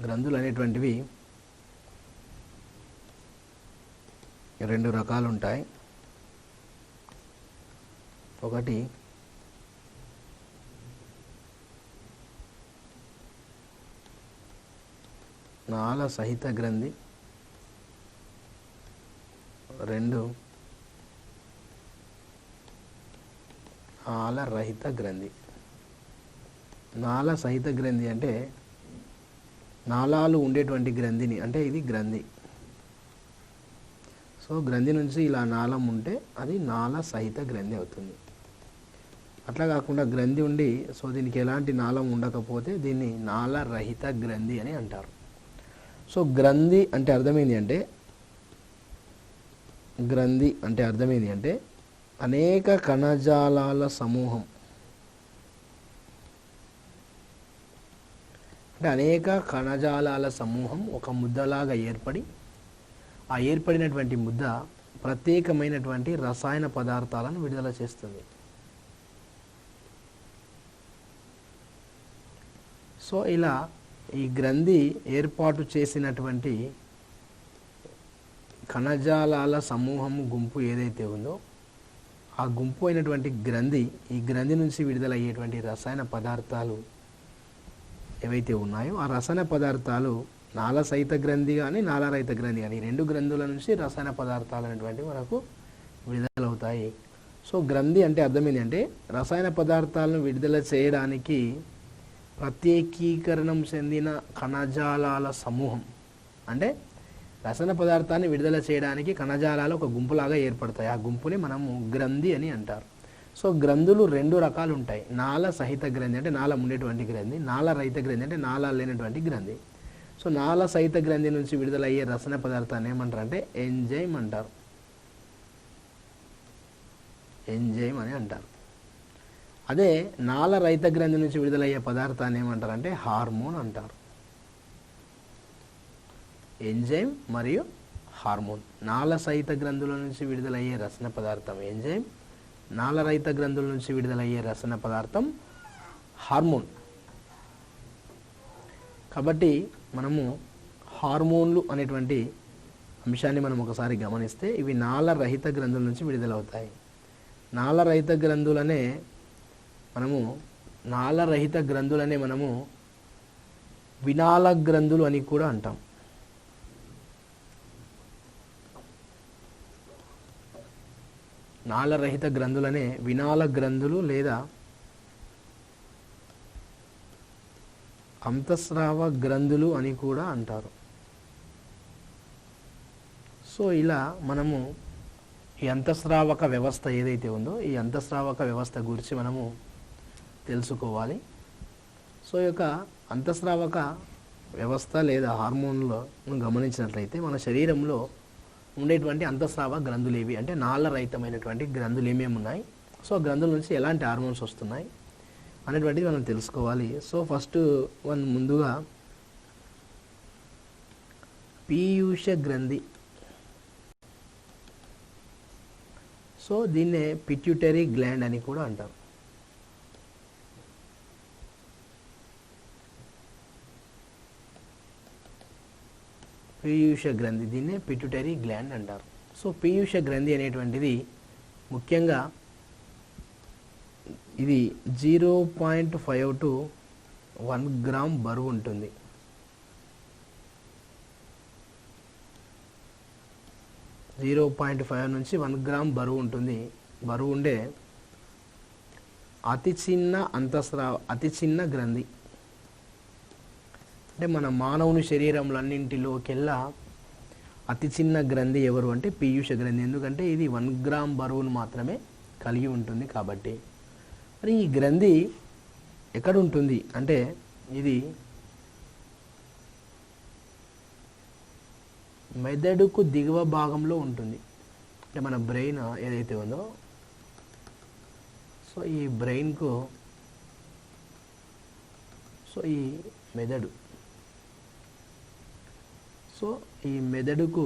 గ్రంథులు అనేటువంటివి రెండు రకాలు ఉంటాయి. ఒకటి నాళ సహిత గ్రంథి, రెండు నాళ రహిత గ్రంథి. నాళ సహిత గ్రంథి అంటే నాళాలు ఉండేటువంటి గ్రంథిని, అంటే ఇది గ్రంథి. సో గ్రంథి నుంచి ఇలా నాళం ఉంటే అది నాళ సహిత గ్రంథి అవుతుంది. అట్లా కాకుండా గ్రంథి ఉండి సో దీనికి ఎలాంటి నాళం ఉండకపోతే దీన్ని నాళ రహిత గ్రంథి అని అంటారు. సో గ్రంథి అంటే అర్థమైంది అంటే అనేక కణజాలాల సమూహం. అంటే అనేక కణజాలాల సమూహం ఒక ముద్దలాగా ఏర్పడి, ఆ ఏర్పడినటువంటి ముద్ద ప్రత్యేకమైనటువంటి రసాయన పదార్థాలను విడుదల చేస్తుంది. సో ఇలా ఈ గ్రంథి ఏర్పాటు చేసినటువంటి కణజాలాల సమూహం గుంపు ఏదైతే ఉందో ఆ గుంపు అయినటువంటి గ్రంథి, ఈ గ్రంథి నుంచి విడుదలయ్యేటువంటి రసాయన పదార్థాలు ఏవైతే ఉన్నాయో ఆ రసాయన పదార్థాలు నాళ సహిత గ్రంథి కానీ నాళ రహిత గ్రంథి కానీ రెండు గ్రంథుల నుంచి రసాయన పదార్థాలు అనేటువంటివి మనకు విడుదలవుతాయి. సో గ్రంథి అంటే అర్థమైంది అంటే రసాయన పదార్థాలను విడుదల చేయడానికి ప్రత్యేకీకరణం చెందిన కణజాలాల సమూహం. అంటే రసాయన పదార్థాన్ని విడుదల చేయడానికి కణజాలాలు ఒక గుంపులాగా ఏర్పడతాయి. ఆ గుంపుని మనము గ్రంథి అని అంటారు. సో గ్రంథులు రెండు రకాలు ఉంటాయి. నాళ సహిత గ్రంథి అంటే నాళం ఉండేటువంటి గ్రంథి, నాళ రహిత గ్రంథి అంటే నాళాలు లేనటువంటి గ్రంథి. సో నాళ సహిత గ్రంథి నుంచి విడుదలయ్యే రసాయన పదార్థాన్ని ఏమంటారు అంటే ఎంజైమ్ అంటారు. ఎంజైమ్ అని అంటారు. అదే నాళ రహిత గ్రంథి నుంచి విడుదలయ్యే పదార్థాన్ని ఏమంటారు అంటే హార్మోన్ అంటారు. ఎంజైమ్ మరియు హార్మోన్. నాళ సహిత గ్రంథుల నుంచి విడుదలయ్యే రసాయన పదార్థం ఎంజైమ్, నాళ రహిత గ్రంథుల నుంచి విడుదలయ్యే రసాయన పదార్థం హార్మోన్. కాబట్టి మనము హార్మోన్లు అనేటువంటి అంశాన్ని మనం ఒకసారి గమనిస్తే ఇవి నాళ రహిత గ్రంథుల నుంచి విడుదలవుతాయి. నాళ రహిత గ్రంథులనే మనము వినాళ గ్రంథులు అని కూడా అంటాం. నాళరహిత గ్రంథులనే వినాళ గ్రంథులు లేదా అంతఃస్రావ గ్రంథులు అని కూడా అంటారు. సో ఇలా మనము ఈ అంతఃస్రావక వ్యవస్థ ఏదైతే ఉందో ఈ అంతఃస్రావక వ్యవస్థ గురించి మనము తెలుసుకోవాలి. సో ఈ యొక్క అంతఃస్రావక వ్యవస్థ లేదా హార్మోన్లో గమనించినట్లయితే మన శరీరంలో ఉండేటువంటి అంతఃస్రావ గ్రంథులు ఏవి అంటే నాళరహితమైనటువంటి గ్రంథులు ఏమేమి ఉన్నాయి, సో గ్రంథుల నుంచి ఎలాంటి హార్మోన్స్ వస్తున్నాయి అనేటువంటిది మనం తెలుసుకోవాలి. సో ఫస్ట్ ముందుగా పీయూష గ్రంథి. సో దీన్నే పిట్యూటరీ గ్లాండ్ అని కూడా అంటారు. పీయూష గ్రంథి, దీన్నే పిట్యూటరీ గ్లాండ్ అంటారు. సో పీయూష గ్రంథి అనేటువంటిది ముఖ్యంగా ఇది 0.5 to 1 గ్రామ్ బరువు ఉంటుంది. జీరో 0.5 నుంచి 1 గ్రామ్ బరువు ఉంటుంది. బరువు ఉండే అతి చిన్న గ్రంథి. అంటే మన మానవుని శరీరంలో అన్నింటిలోకెల్లా అతి చిన్న గ్రంథి ఎవరు అంటే పీయూష గ్రంథి. ఎందుకంటే ఇది 1 గ్రామ్ బరువును మాత్రమే కలిగి ఉంటుంది కాబట్టి. మరి ఈ గ్రంథి ఎక్కడ ఉంటుంది అంటే ఇది మెదడుకు దిగువ భాగంలో ఉంటుంది. అంటే మన బ్రెయిన్ ఏదైతే ఉందో సో ఈ బ్రెయిన్కు సో ఈ మెదడు సో ఈ మెదడుకు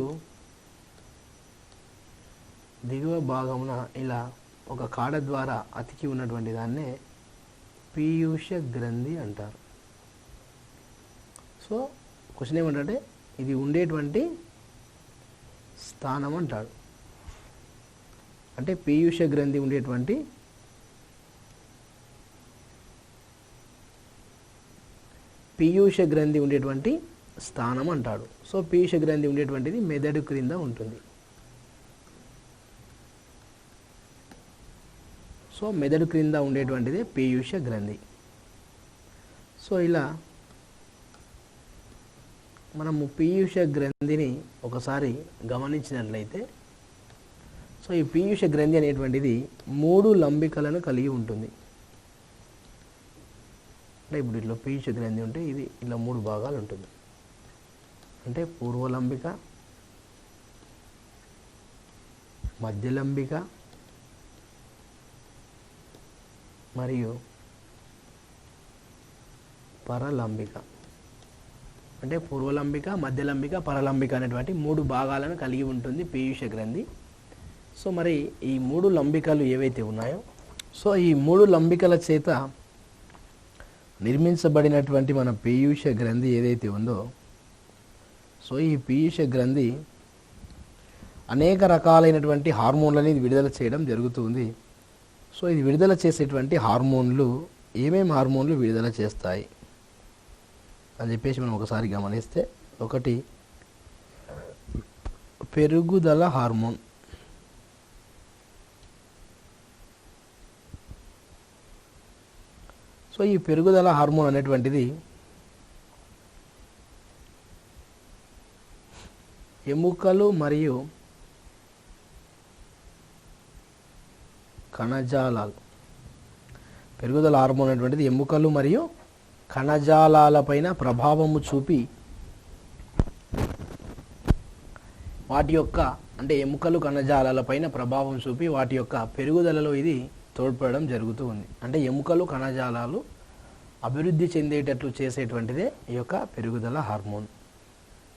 దిగువ భాగమున ఇలా ఒక కాడ ద్వారా అతికి ఉన్నటువంటి దాన్నే పీయూష గ్రంథి అంటారు. సో క్వశ్చన్ ఏమంటే ఇది ఉండేటువంటి స్థానం అంటాడు. అంటే పీయూష గ్రంథి ఉండేటువంటి స్థానం అంటాడు. సో పీయూష గ్రంథి ఉండేటువంటిది మెదడు క్రింద ఉంటుంది. సో మెదడు క్రింద ఉండేటువంటిది పీయూష గ్రంథి. సో ఇలా మనము పీయూష గ్రంథిని ఒకసారి గమనించినట్లయితే సో ఈ పీయూష గ్రంథి అనేటువంటిది 3 లంబికలను కలిగి ఉంటుంది. అంటే ఇప్పుడు ఇట్లా పీయూష గ్రంథి ఉంటే ఇది ఇలా 3 భాగాలు ఉంటుంది. అంటే పూర్వలంబిక, మధ్యలంబిక మరియు పరలంబిక. అంటే పూర్వలంబిక, మధ్యలంబిక, పరలంబిక అనేటువంటి 3 భాగాలను కలిగి ఉంటుంది పీయూష గ్రంథి. సో మరి ఈ 3 లంబికలు ఏవైతే ఉన్నాయో సో ఈ 3 లంబికల చేత నిర్మించబడినటువంటి మన పీయూష గ్రంథి ఏదైతే ఉందో సో ఈ పీయూష గ్రంథి అనేక రకాలైనటువంటి హార్మోన్లని ఇది విడుదల చేయడం జరుగుతుంది. సో ఇది విడుదల చేసేటువంటి హార్మోన్లు ఏమేమి హార్మోన్లు విడుదల చేస్తాయి అని చెప్పేసి మనం ఒకసారి గమనిస్తే, ఒకటి పెరుగుదల హార్మోన్. సో ఈ పెరుగుదల హార్మోన్ అనేటువంటిది ఎముకలు మరియు కణజాలాలు, పెరుగుదల హార్మోన్ అనేటువంటిది ఎముకలు మరియు కణజాలాలపైన ప్రభావము చూపి వాటి యొక్క అంటే ఎముకలు కణజాలాలపైన ప్రభావం చూపి వాటి యొక్క పెరుగుదలలో ఇది తోడ్పడడం జరుగుతూ ఉంది. అంటే ఎముకలు కణజాలాలు అభివృద్ధి చెందేటట్లు చేసేటువంటిదే ఈ యొక్క పెరుగుదల హార్మోన్.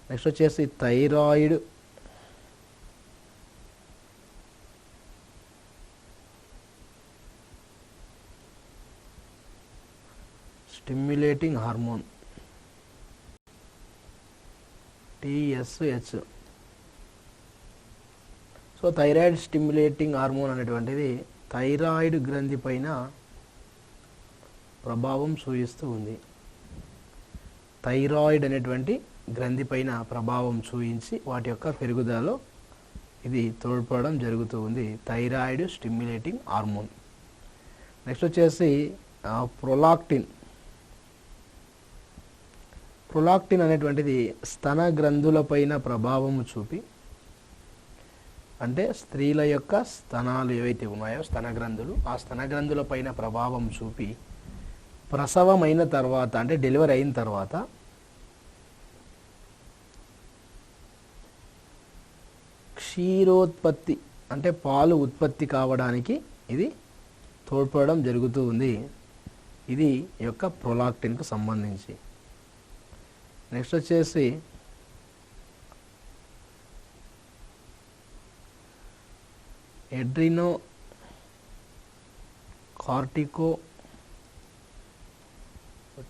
నెక్స్ట్ వచ్చేసి thyroid stimulating hormone TSH. So thyroid stimulating hormone అనేటువంటిది థైరాయిడ్ గ్రంథి పైన ప్రభావం చూపిస్తూ ఉంది. థైరాయిడ్ అనేటువంటి గ్రంథి పైన ప్రభావం చూపించి వాటి యొక్క పెరుగుదలలో ఇది తోడ్పడడం జరుగుతూ ఉంది, థైరాయిడ్ స్టిమ్యులేటింగ్ హార్మోన్. నెక్స్ట్ వచ్చేసి ప్రొలాక్టిన్. ప్రొలాక్టిన్ అనేటువంటిది స్తన గ్రంథులపైన ప్రభావము చూపి, అంటే స్త్రీల యొక్క స్తనాలు ఏవైతే ఉన్నాయో స్తన గ్రంథులు, ఆ స్తన గ్రంథుల పైన ప్రభావం చూపి ప్రసవం అయిన తర్వాత అంటే డెలివరీ అయిన తర్వాత క్షీరోత్పత్తి అంటే పాలు ఉత్పత్తి కావడానికి ఇది తోడ్పడడం జరుగుతూ ఉంది. ఇది యొక్క ప్రొలాక్టిన్కు సంబంధించి. నెక్స్ట్ వచ్చేసి adreno cortico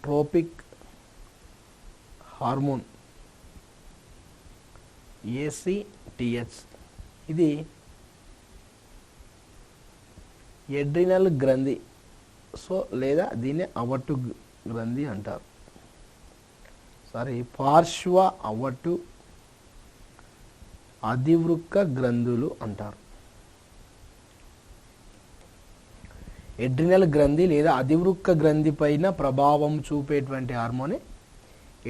tropic hormone ACTH. ఇది ఎడ్రినల్ గ్రంథి సో లేదా దీన్ని అవటు గ్రంథి అంటారు. పార్శ్వ అవటు అధివృక్క గ్రంథులు అంటారు. ఎడ్రినల్ గ్రంథి లేదా అధివృక్క గ్రంథి పైన ప్రభావం చూపేటువంటి హార్మోనే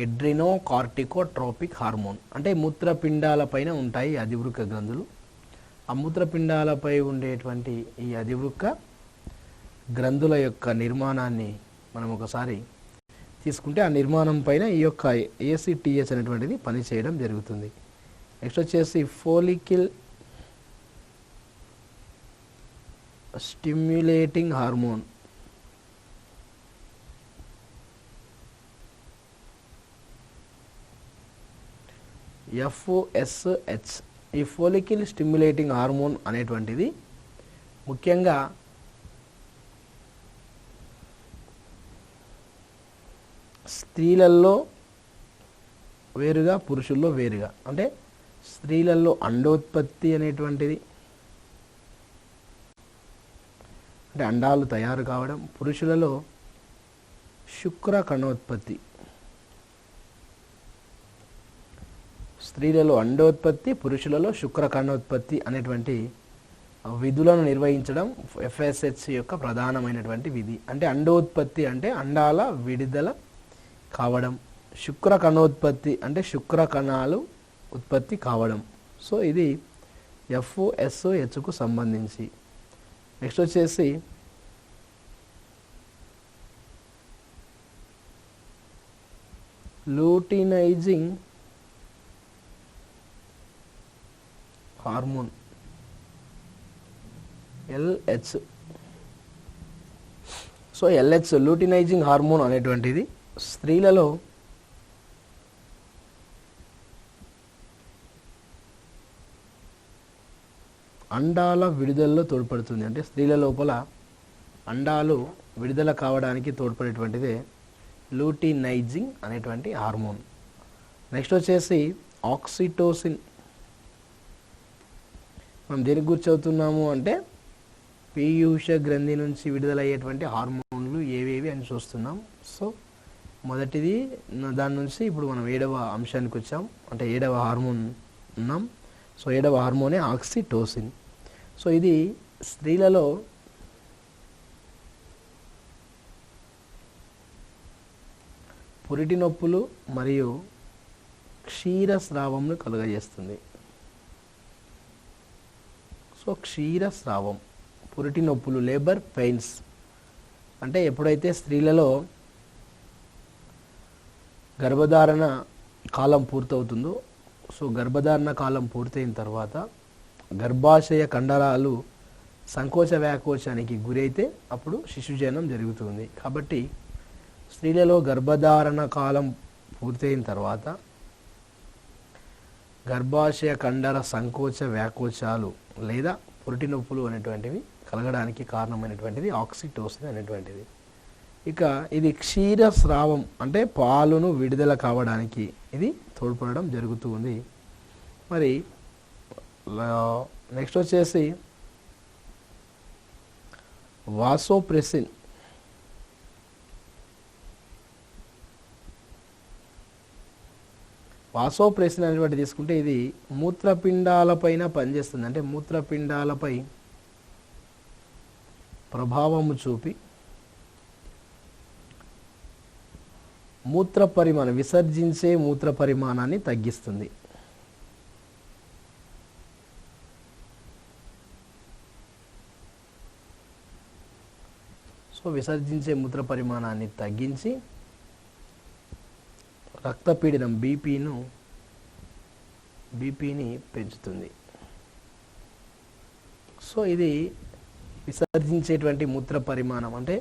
ఎడ్రినో కార్టికోట్రోపిక్ హార్మోన్. అంటే మూత్రపిండాల పైన ఉంటాయి అధివృక్క గ్రంథులు. ఆ మూత్రపిండాలపై ఉండేటువంటి ఈ అధివృక్క గ్రంథుల యొక్క నిర్మాణాన్ని మనం ఒకసారి తీసుకుంటే ఆ నిర్మాణం పైన ఈ యొక్క ACTH అనేటువంటిది పనిచేయడం జరుగుతుంది. నెక్స్ట్ వచ్చేసి ఫోలికిల్ స్టిమ్యులేటింగ్ హార్మోన్. FSH. ఈ ఫోలికిల్ స్టిమ్యులేటింగ్ హార్మోన్ అనేటువంటిది ముఖ్యంగా స్త్రీలలో వేరుగా పురుషుల్లో వేరుగా, అంటే స్త్రీలలో అండోత్పత్తి అనేటువంటిది, అంటే అండాలు తయారు కావడం, పురుషులలో శుక్ర కణోత్పత్తి. స్త్రీలలో అండోత్పత్తి, పురుషులలో శుక్ర కణోత్పత్తి అనేటువంటి విధులను నిర్వహించడం FSH యొక్క ప్రధానమైనటువంటి విధి. అంటే అండోత్పత్తి అంటే అండాల విడుదల కావడం, శుక్ర కణోత్పత్తి అంటే శుక్ర కణాలు ఉత్పత్తి కావడం. సో ఇది FSHకు సంబంధించి. నెక్స్ట్ వచ్చేసి luteinizing hormone LH. So LH luteinizing hormone అనేటువంటిది స్త్రీలలో అండాల విడుదలలో తోడ్పడుతుంది. అంటే స్త్రీల లోపల అండాలు విడుదల కావడానికి తోడ్పడేటువంటిదే లూటినైజింగ్ అనేటువంటి హార్మోన్. నెక్స్ట్ వచ్చేసి ఆక్సిటోసిన్. మనం దేని గురించి చదువుతున్నాము అంటే పీయూష గ్రంథి నుంచి విడుదలయ్యేటువంటి హార్మోన్లు ఏవేవి అని చూస్తున్నాం. సో మొదటిది దాని నుంచి ఇప్పుడు మనం 7వ అంశానికి వచ్చాం, అంటే 7వ హార్మోన్ ఉన్నాం. సో 7వ హార్మోనే ఆక్సిటోసిన్. సో ఇది స్త్రీలలో పురిటి నొప్పులు మరియు క్షీరస్రావంను కలుగజేస్తుంది. సో క్షీరస్రావం, పురిటి నొప్పులు, లేబర్ పెయిన్స్, అంటే ఎప్పుడైతే స్త్రీలలో గర్భధారణ కాలం పూర్తవుతుందో, సో గర్భధారణ కాలం పూర్తయిన తర్వాత గర్భాశయ కండరాలు సంకోచ వ్యాకోచానికి గురైతే అప్పుడు శిశుజనం జరుగుతుంది. కాబట్టి స్త్రీలలో గర్భధారణ కాలం పూర్తయిన తర్వాత గర్భాశయ కండర సంకోచ వ్యాకోచాలు లేదా పురిటి నొప్పులు అనేటువంటివి కలగడానికి కారణమైనటువంటిది ఆక్సిటోసిన్ అనేటువంటిది. ఇక ఇది క్షీరస్రావం అంటే పాలును విడుదల కావడానికి ఇది తోడ్పడడం జరుగుతుంది. మరి నెక్స్ట్ వచ్చేసి వాసోప్రెసిన్. వాసోప్రెసిన్ అనేటువంటి తీసుకుంటే ఇది మూత్రపిండాలపైన పనిచేస్తుంది. అంటే మూత్రపిండాలపై ప్రభావము చూపి విసర్జించే మూత్ర పరిమాణాన్ని తగ్గిస్తుంది. సో విసర్జించే మూత్ర పరిమాణాన్ని తగ్గించి రక్తపీడనం బీపీని పెంచుతుంది. సో ఇది విసర్జించేటువంటి మూత్ర పరిమాణం, అంటే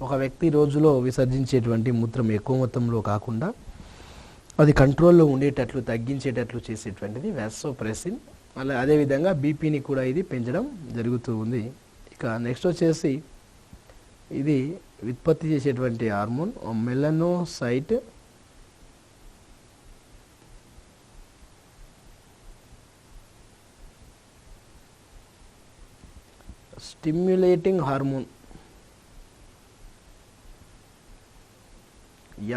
ఒక వ్యక్తి రోజులో విసర్జించేటువంటి మూత్రం ఎక్కువ మొత్తంలో కాకుండా అది కంట్రోల్లో ఉండేటట్లు తగ్గించేటట్లు చేసేటువంటిది వాసోప్రెసిన్. అదేవిధంగా బీపీని కూడా ఇది పెంచడం జరుగుతూ ఉంది. ఇక నెక్స్ట్ వచ్చేసి ఇది ఉత్పత్తి చేసేటువంటి hormone melanocyte stimulating hormone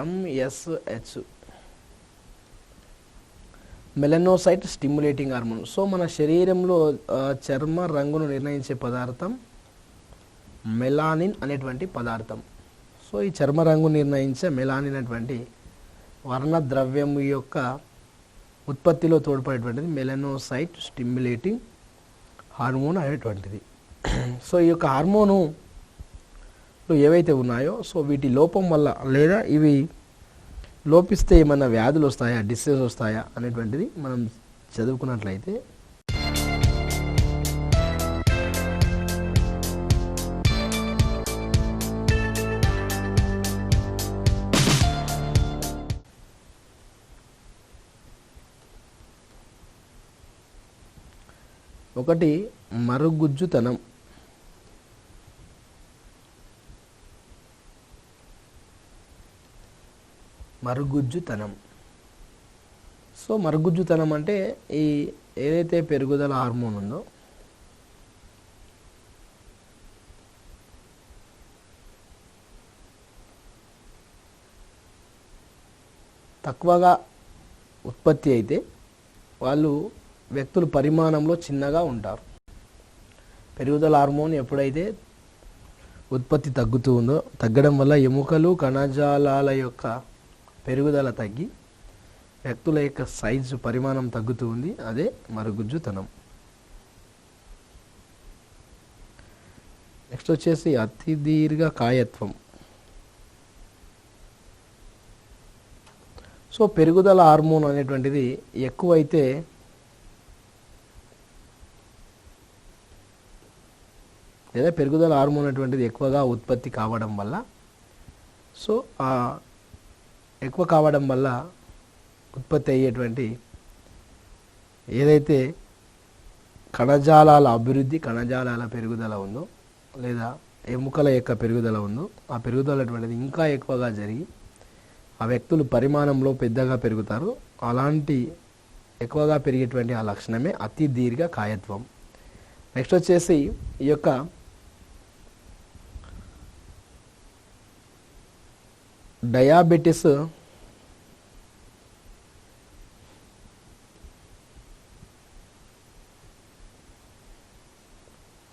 MSH. Melanocyte stimulating hormone. So మన శరీరంలో చర్మ రంగును నిర్ణయించే పదార్థం మెలానిన్ అనేటువంటి పదార్థం. సో ఈ చర్మ రంగు నిర్ణయించే మెలానిన్ అనేటువంటి వర్ణద్రవ్యం యొక్క ఉత్పత్తిలో తోడ్పడేటువంటిది మెలనోసైట్ స్టిమ్యులేటింగ్ హార్మోన్ అనేటువంటిది. సో ఈ యొక్క హార్మోను ఏవైతే ఉన్నాయో సో వీటి లోపం వల్ల లేదా ఇవి లోపిస్తే ఏమైనా వ్యాధులు వస్తాయా, డిసీజ్ వస్తాయా అనేటువంటిది మనం చదువుకున్నట్లయితే ఒకటి మరుగుజ్జుతనం, మరుగుజ్జుతనం. సో మరుగుజ్జుతనం అంటే ఈ ఏదైతే పెరుగుదల హార్మోన్ ఉందో తక్కువగా ఉత్పత్తి అయితే వాళ్ళు వ్యక్తులు పరిమాణంలో చిన్నగా ఉంటారు. పెరుగుదల హార్మోన్ ఎప్పుడైతే ఉత్పత్తి తగ్గుతూ ఉందో, తగ్గడం వల్ల ఎముకలు కణజాలాల యొక్క పెరుగుదల తగ్గి వ్యక్తుల యొక్క సైజు పరిమాణం తగ్గుతూ ఉంది. అదే మరుగుజ్జుతనం. నెక్స్ట్ వచ్చేసి అతి దీర్ఘ కాయత్వం. సో పెరుగుదల హార్మోన్ అనేటువంటిది ఎక్కువైతే లేదా పెరుగుదల హార్మోన్ అనేటువంటిది ఎక్కువగా ఉత్పత్తి కావడం వల్ల, సో ఎక్కువ కావడం వల్ల ఉత్పత్తి అయ్యేటువంటి ఏదైతే కణజాలాల అభివృద్ధి, కణజాలాల పెరుగుదల ఉందో లేదా ఎముకల యొక్క పెరుగుదల ఉందో, ఆ పెరుగుదల అటువంటిది ఇంకా ఎక్కువగా జరిగి ఆ వ్యక్తులు పరిమాణంలో పెద్దగా పెరుగుతారు. అలాంటి ఎక్కువగా పెరిగేటువంటి ఆ లక్షణమే అతి దీర్ఘ కాయత్వం. నెక్స్ట్ వచ్చేసి ఈ యొక్క డయాబెటిస్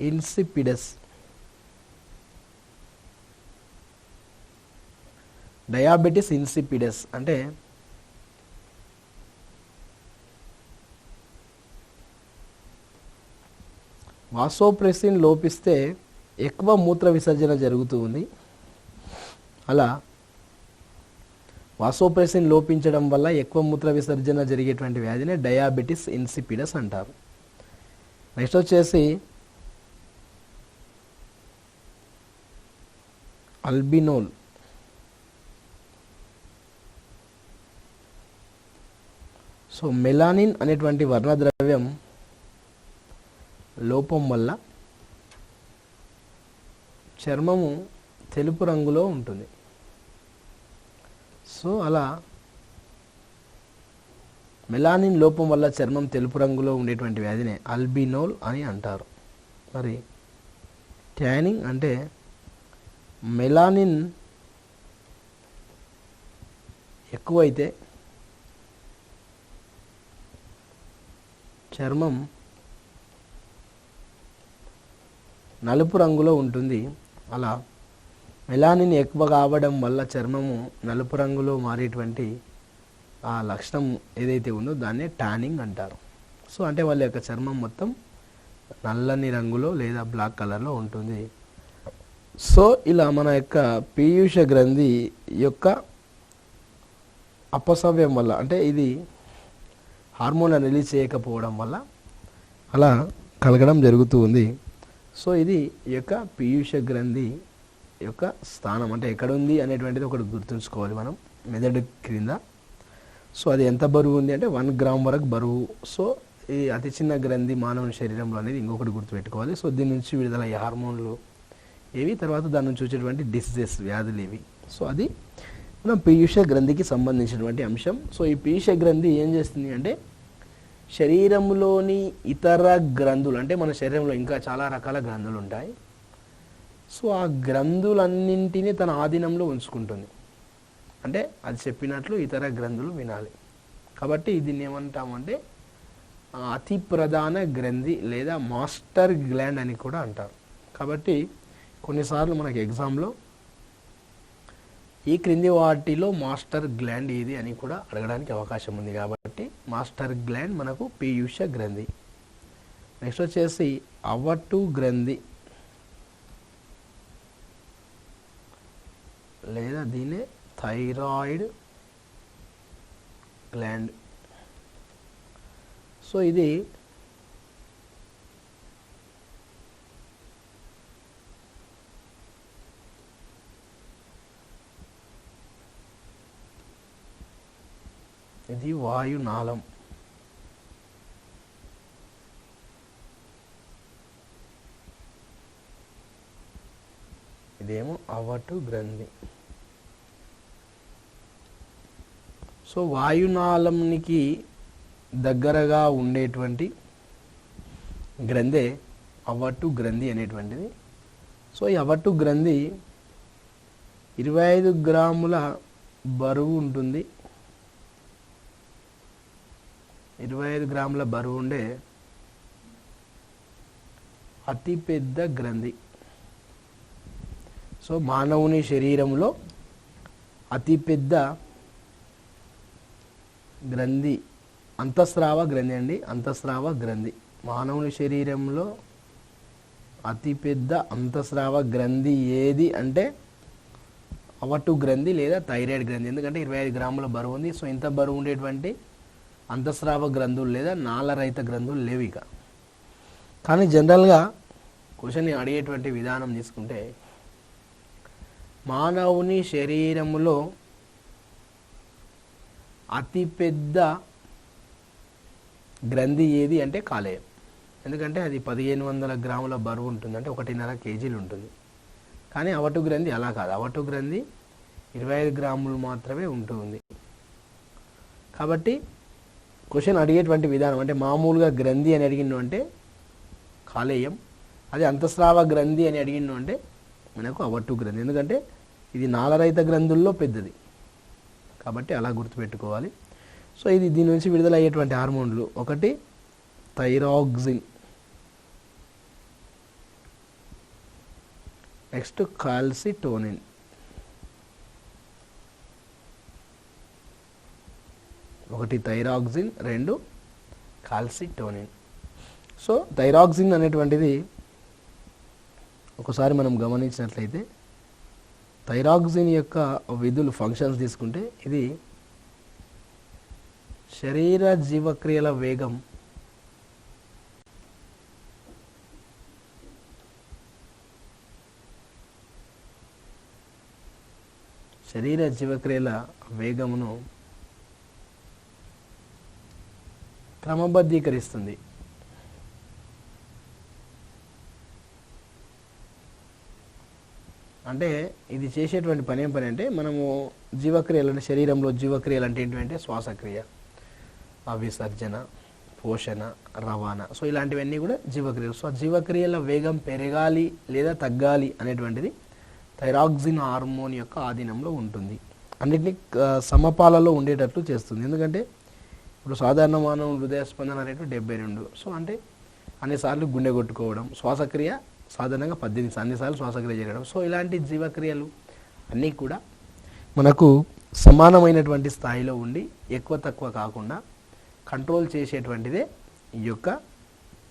ఇన్సిపిడస్. డయాబెటిస్ ఇన్సిపిడస్ అంటే వాసోప్రెసిన్ లోపిస్తే ఎక్కువ మూత్ర విసర్జన జరుగుతూ ఉంది. అలా వాసోప్రెసిన్ లోపించడం వల్ల ఎక్కువ మూత్ర విసర్జన జరిగేటువంటి వ్యాధినే డయాబెటిస్ ఇన్సిపిడస్ అంటారు. నెక్స్ట్ వచ్చేసి అల్బినోల్. సో మెలానిన్ అనేటువంటి వర్ణద్రవ్యం లోపం వల్ల చర్మము తెలుపు రంగులో ఉంటుంది. సో అలా మెలానిన్ లోపం వల్ల చర్మం తెలుపు రంగులో ఉండేటువంటి వ్యాధిని అల్బినోల్ అని అంటారు. మరి ట్యానింగ్ అంటే మెలానిన్ ఎక్కువైతే చర్మం నలుపు రంగులో ఉంటుంది. అలా మెలానిన్ ఎక్కువ కావడం వల్ల చర్మము నలుపు రంగులో మారేటువంటి ఆ లక్షణం ఏదైతే ఉందో దాన్నే ట్యానింగ్ అంటారు. సో అంటే వాళ్ళ యొక్క చర్మం మొత్తం నల్లని రంగులో లేదా బ్లాక్ కలర్లో ఉంటుంది. సో ఇలా మన యొక్క పీయూష గ్రంథి యొక్క అపసవ్యం వల్ల, అంటే ఇది హార్మోన్ రిలీజ్ చేయకపోవడం వల్ల అలా కలగడం జరుగుతూ ఉంది. సో ఇది ఈ యొక్క పీయూష గ్రంథి యొక్క స్థానం, అంటే ఎక్కడ ఉంది అనేటువంటిది ఒకటి గుర్తుంచుకోవాలి మనం మెదడు క్రింద. సో అది ఎంత బరువు ఉంది అంటే 1 గ్రామ్ వరకు బరువు. సో ఈ అతి చిన్న గ్రంథి మానవుని శరీరంలో అనేది ఇంకొకటి గుర్తుపెట్టుకోవాలి. సో దీని నుంచి విడుదలయ్యే హార్మోన్లు ఏవి, తర్వాత దాని నుంచి వచ్చేటువంటి డిసీజెస్, వ్యాధులు ఏవి. సో అది మనం పీయూష గ్రంథికి సంబంధించినటువంటి అంశం. సో ఈ పీయూష గ్రంథి ఏం చేస్తుంది అంటే శరీరంలోని ఇతర గ్రంథులు, అంటే మన శరీరంలో ఇంకా చాలా రకాల గ్రంథులు ఉంటాయి. సో ఆ గ్రంథులన్నింటినీ తన ఆధీనంలో ఉంచుకుంటుంది. అంటే అది చెప్పినట్లు ఇతర గ్రంథులు వినాలి. కాబట్టి దీన్ని ఏమంటామంటే అతి ప్రధాన గ్రంథి లేదా మాస్టర్ గ్లాండ్ అని కూడా అంటారు. కాబట్టి కొన్నిసార్లు మనకి ఎగ్జామ్లో ఈ క్రింది వాటిలో మాస్టర్ గ్లాండ్ ఏది అని కూడా అడగడానికి అవకాశం ఉంది. కాబట్టి మాస్టర్ గ్లాండ్ మనకు పీయూష గ్రంథి. నెక్స్ట్ వచ్చేసి అవటు గ్రంథి లేదా దీనే థైరాయిడ్ గ్లాండ్. సో ఇది వాయునాళం. ఇదేమో అవటు గ్రంథి. సో వాయునాళంకి దగ్గరగా ఉండేటువంటి గ్రంథే అవటు గ్రంథి అనేటువంటిది. సో ఈ అవటు గ్రంథి 25 గ్రాముల బరువు ఉంటుంది. 25 గ్రాముల బరువు ఉండే అతిపెద్ద గ్రంథి. సో మానవుని శరీరంలో అతిపెద్ద గ్రంథి అంతఃస్రావ గ్రంథి అండి. అంతఃస్రావ గ్రంథి మానవుని శరీరంలో అతిపెద్ద అంతఃస్రావ గ్రంథి ఏది అంటే అవటు గ్రంథి లేదా థైరాయిడ్ గ్రంథి. ఎందుకంటే 25 గ్రాముల బరువు ఉంది. సో ఇంత బరువు ఉండేటువంటి అంతఃస్రావ గ్రంథులు లేదా నాళరహిత గ్రంథులు లేవు ఇక. కానీ జనరల్గా క్వశ్చన్ అడిగేటువంటి విధానం తీసుకుంటే మానవుని శరీరములో అతిపెద్ద గ్రంథి ఏది అంటే కాలేయం. ఎందుకంటే అది 1500 గ్రాముల బరువు ఉంటుంది, అంటే 1.5 కేజీలు ఉంటుంది. కానీ అవటు గ్రంథి అలా కాదు. అవటు గ్రంథి 25 గ్రాములు మాత్రమే ఉంటుంది. కాబట్టి క్వశ్చన్ అడిగేటువంటి విధానం అంటే మామూలుగా గ్రంథి అని అడిగిండు అంటే కాలేయం, అది అంతఃస్రావ గ్రంథి అని అడిగిండు అంటే మనకు అవటు గ్రంథి. ఎందుకంటే ఇది నాళరహిత గ్రంథుల్లో పెద్దది కాబట్టి అలా గుర్తుపెట్టుకోవాలి. సో ఇది దీని నుంచి విడుదలయ్యేటువంటి హార్మోన్లు ఒకటి థైరాక్సిన్, నెక్స్ట్ కాల్సిటోనిన్, ఒకటి థైరాక్సిన్, రెండు కాల్సిటోనిన్. సో థైరాక్సిన్ అనేటువంటిది ఒకసారి మనం గమనించినట్లయితే థైరాక్సిన్ యొక్క విధులు ఫంక్షన్స్ తీసుకుంటే ఇది శరీర జీవక్రియల వేగం శరీర జీవక్రియల వేగమును క్రమబద్ధీకరిస్తుంది. అంటే ఇది చేసేటువంటి పని ఏం పని అంటే మనము జీవక్రియలు అంటే శరీరంలో జీవక్రియలు అంటే ఏంటంటే శ్వాసక్రియ, విసర్జన, పోషణ, రవాణా, సో ఇలాంటివన్నీ కూడా జీవక్రియలు. సో జీవక్రియల వేగం పెరగాలి లేదా తగ్గాలి అనేటువంటిది థైరాక్సిన్ హార్మోన్ యొక్క ఆధీనంలో ఉంటుంది. అన్నిటినీ సమపాలలో ఉండేటట్లు చేస్తుంది. ఎందుకంటే ఇప్పుడు సాధారణ మానవ హృదయ స్పందన రేటు 72. సో అంటే అన్నిసార్లు గుండె కొట్టుకోవడం, శ్వాసక్రియ సాధారణంగా 18 అన్నిసార్లు శ్వాసక్రియ చేయడం. సో ఇలాంటి జీవక్రియలు అన్నీ కూడా మనకు సమానమైనటువంటి స్థాయిలో ఉండి ఎక్కువ తక్కువ కాకుండా కంట్రోల్ చేసేటువంటిదే ఈ యొక్క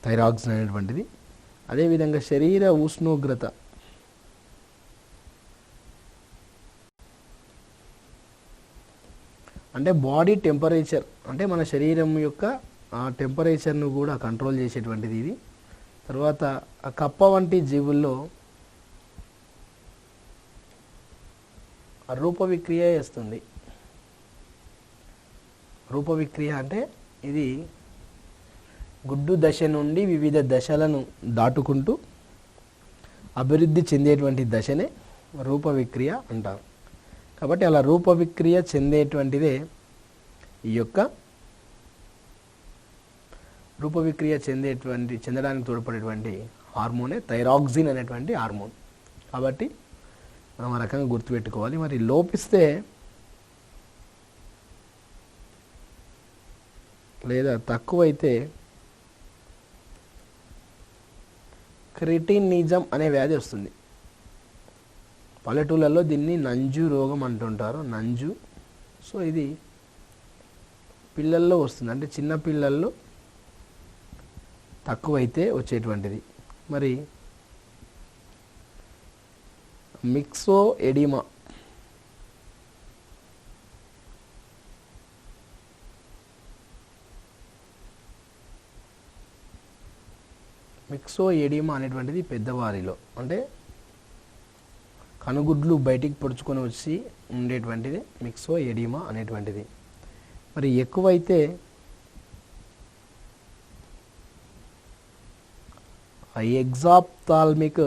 థైరాక్సిన్ అనేటువంటిది. అదేవిధంగా శరీర ఉష్ణోగ్రత అంటే బాడీ టెంపరేచర్, అంటే మన శరీరం యొక్క టెంపరేచర్ను కూడా కంట్రోల్ చేసేటువంటిది ఇది. తర్వాత కప్ప వంటి జీవుల్లో రూప విక్రియ చేస్తుంది. రూప విక్రియ అంటే ఇది గుడ్డు దశ నుండి వివిధ దశలను దాటుకుంటూ అభివృద్ధి చెందేటువంటి దశనే రూప విక్రియ అంటారు. కాబట్టి అలా రూప విక్రియ చెందేటువంటిదే ఈ యొక్క రూప విక్రియ చెందడానికి తోడ్పడేటువంటి హార్మోనే థైరాక్సిన్ అనేటువంటి హార్మోన్. కాబట్టి మనం ఆ రకంగా గుర్తుపెట్టుకోవాలి. మరి లోపిస్తే లేదా తక్కువైతే క్రిటినిజం అనే వ్యాధి వస్తుంది. పల్లెటూళ్ళల్లో దీన్ని నంజు రోగం అంటుంటారు, నంజు. సో ఇది పిల్లల్లో వస్తుంది, అంటే చిన్న పిల్లల్లో తక్కువైతే వచ్చేటువంటిది. మరి మిక్సో ఎడిమా, మిక్సో ఎడిమా అనేటువంటిది పెద్దవారిలో, అంటే కనుగుడ్లు బయటికి పొడుచుకొని వచ్చి ఉండేటువంటిది మిక్సో ఎడిమా అనేటువంటిది. మరి ఎక్కువైతే ఎగ్జాప్థాల్మిక్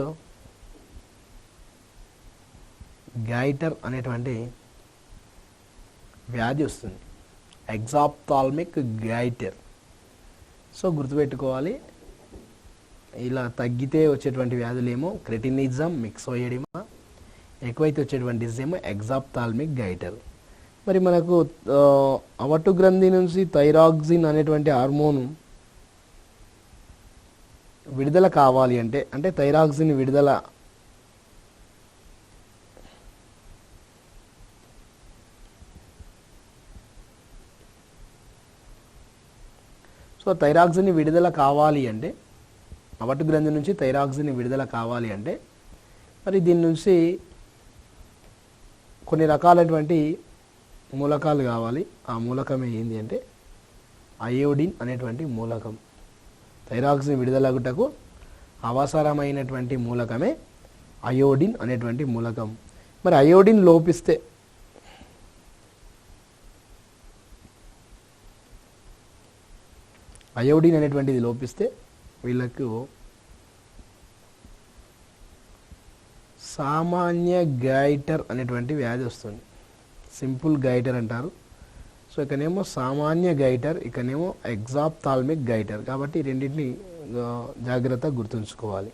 గైటర్ అనేటువంటి వ్యాధి వస్తుంది. ఎగ్జాప్థాల్మిక్ గైటర్. సో గుర్తుపెట్టుకోవాలి, ఇలా తగ్గితే వచ్చేటువంటి వ్యాధులేమో క్రెటినిజం, మిక్సోయిడిమా, ఎక్కువైతే వచ్చేటువంటి డిసీజ్ ఏమో ఎగ్జాప్థాల్మిక్ గైటర్. మరి మనకు అవటు గ్రంథి నుంచి థైరాక్సిన్ అనేటువంటి హార్మోన్ విడుదల కావాలి అంటే థైరాక్సిన్ విడుదల సో థైరాక్సిన్ విడుదల కావాలి అంటే, అవటు గ్రంథి నుంచి థైరాక్సిన్ విడుదల కావాలి అంటే మరి దీని నుంచి కొన్ని రకాలైనటువంటి మూలకాలు కావాలి. ఆ మూలకమే ఏంటి అంటే అయోడిన్ అనేటువంటి మూలకం. థైరాక్సిన్ విడుదలగుటకు అవసరమైనటువంటి మూలకమే అయోడిన్ అనేటువంటి మూలకం. మరి అయోడిన్ లోపిస్తే అయోడిన్ అనేటువంటిది లోపిస్తే వీళ్ళకు సామాన్య గైటర్ అనేటువంటి వ్యాధి వస్తుంది. సింపుల్ గైటర్ అంటారు. సో ఇక్కడనేమో సామాన్య గైటర్, ఇక్కడనేమో ఎగ్జాప్థాల్మిక్ గైటర్. కాబట్టి ఈ రెండింటిని జాగ్రత్తగా గుర్తుంచుకోవాలి.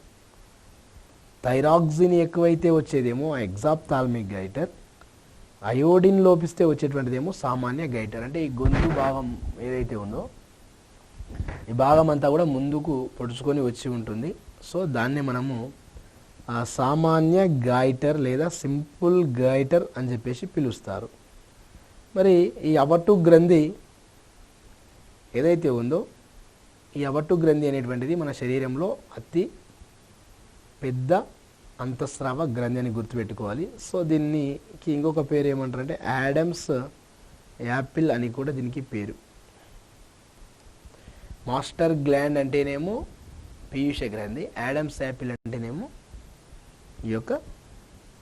థైరాక్సిన్ ఎక్కువైతే వచ్చేదేమో ఎగ్జాప్థాల్మిక్ గైటర్, అయోడిన్ లోపిస్తే వచ్చేటువంటిదేమో సామాన్య గైటర్. అంటే ఈ గొంతు భాగం ఏదైతే ఉందో ఈ భాగం అంతా కూడా ముందుకు పొడుచుకొని వచ్చి ఉంటుంది. సో దాన్నే మనము సామాన్య గైటర్ లేదా సింపుల్ గైటర్ అని చెప్పేసి పిలుస్తారు. మరి ఈ అవటు గ్రంథి ఏదైతే ఉందో ఈ అవటు గ్రంథి అనేటువంటిది మన శరీరంలో అతి పెద్ద అంతఃస్రావ గ్రంథి అని గుర్తుపెట్టుకోవాలి. సో దీనికి ఇంకొక పేరు ఏమంటారంటే యాడమ్స్ యాపిల్ అని కూడా దీనికి పేరు. మాస్టర్ గ్లాండ్ అంటేనేమో పీయూష గ్రంథి, యాడమ్స్ యాపిల్ అంటేనేమో ఈ యొక్క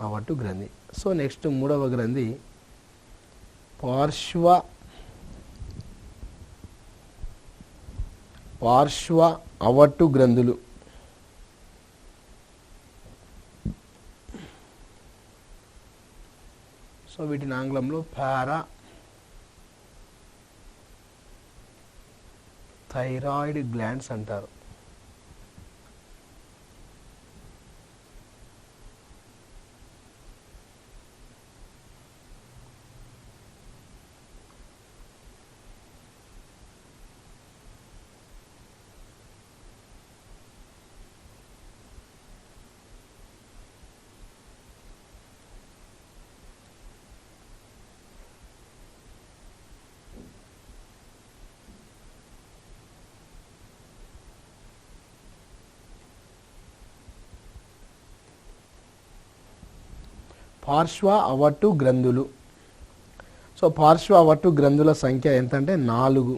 అవటు గ్రంథి. సో నెక్స్ట్ మూడవ గ్రంథి పార్శ్వ అవటు గ్రంథులు. సో వీటిని ఆంగ్లంలో థైరాయిడ్ గ్లాండ్స్ అంటారు. పార్శ్వ అవటు గ్రంథులు. సో పార్శ్వ అవటు గ్రంథుల సంఖ్య ఎంత అంటే 4.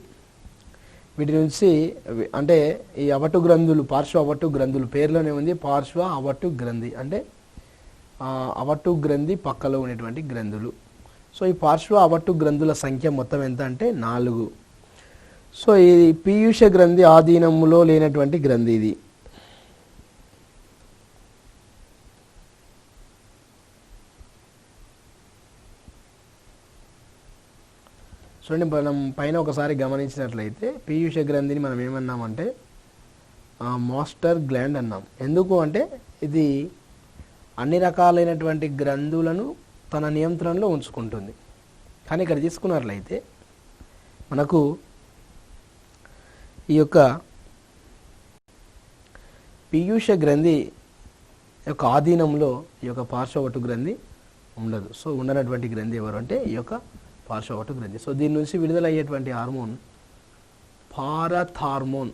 వీటి నుంచి అంటే ఈ అవటు గ్రంథులు, పార్శ్వ అవటు గ్రంథులు పేరులోనే ఉంది పార్శ్వ అవటు గ్రంథి అంటే అవటు గ్రంథి పక్కలో ఉన్నటువంటి గ్రంథులు. సో ఈ పార్శ్వ అవటు గ్రంథుల సంఖ్య మొత్తం ఎంత అంటే 4. సో ఇది పీయూష గ్రంథి ఆధీనములో లేనటువంటి గ్రంథి ఇది. చూడండి, మనం పైన ఒకసారి గమనించినట్లయితే పీయూష గ్రంథిని మనం ఏమన్నామంటే మాస్టర్ గ్లాండ్ అన్నాం. ఎందుకు అంటే ఇది అన్ని రకాలైనటువంటి గ్రంథులను తన నియంత్రణలో ఉంచుకుంటుంది. కానీ ఇక్కడ తీసుకున్నట్లయితే మనకు ఈ యొక్క పీయూష గ్రంథి యొక్క ఆధీనంలో ఈ యొక్క పార్శ్వవటు గ్రంథి ఉండదు. సో ఉండనటువంటి గ్రంథి ఎవరు అంటే ఈ యొక్క పార్శ్వవటు గ్రంథి. సో దీని నుంచి విడుదలయ్యేటువంటి హార్మోన్ పారథార్మోన్.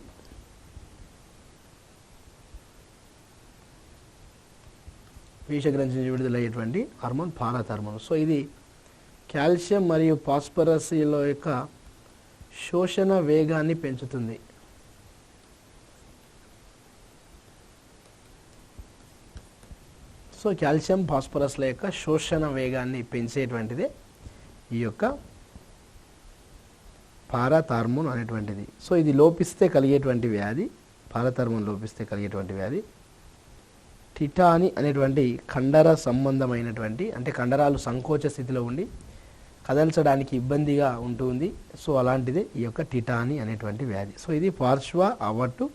పీయూష గ్రంథి నుంచి విడుదలయ్యేటువంటి హార్మోన్ పారథార్మోన్. సో ఇది కాల్షియం మరియు ఫాస్ఫరస్ల యొక్క శోషణ వేగాన్ని పెంచుతుంది. సో కాల్షియం ఫాస్ఫరస్ల యొక్క శోషణ వేగాన్ని పెంచేటువంటిదే ఈ యొక్క పారథార్మోన్ అనేటువంటిది. సో ఇది లోపిస్తే కలిగేటువంటి వ్యాధి, పారథార్మోన్ లోపిస్తే కలిగేటువంటి వ్యాధి టిటాని అనేటువంటి కండర సంబంధమైనటువంటి, అంటే కండరాలు సంకోచ స్థితిలో ఉండి కదల్చడానికి ఇబ్బందిగా ఉంటుంది. సో అలాంటిదే ఈ యొక్క టిటాని అనేటువంటి వ్యాధి. సో ఇది పార్శ్వ అవటు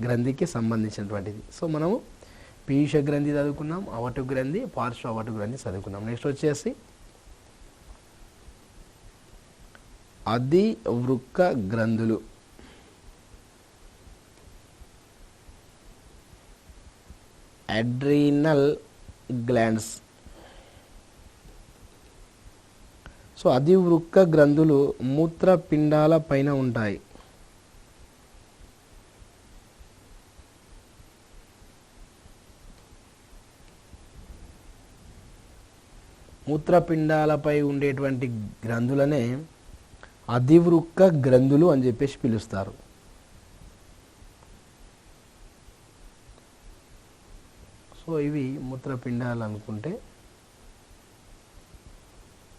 గ్రంథికి సంబంధించినటువంటిది. సో మనము పీయూష గ్రంథి చదువుకున్నాం, అవటు గ్రంథి, పార్శ్వ అవటు గ్రంథి చదువుకున్నాం. నెక్స్ట్ వచ్చేసి అధివృక్క గ్రంథులు. అడ్రీనల్ గ్లాండ్స్. సో అధివృక్క గ్రంథులు మూత్రపిండాల పైన ఉంటాయి. మూత్రపిండాలపై ఉండేటువంటి గ్రంథులనే అధివృక్క గ్రంథులు అని చెప్పేసి పిలుస్తారు. సో ఇవి మూత్రపిండాలు అనుకుంటే,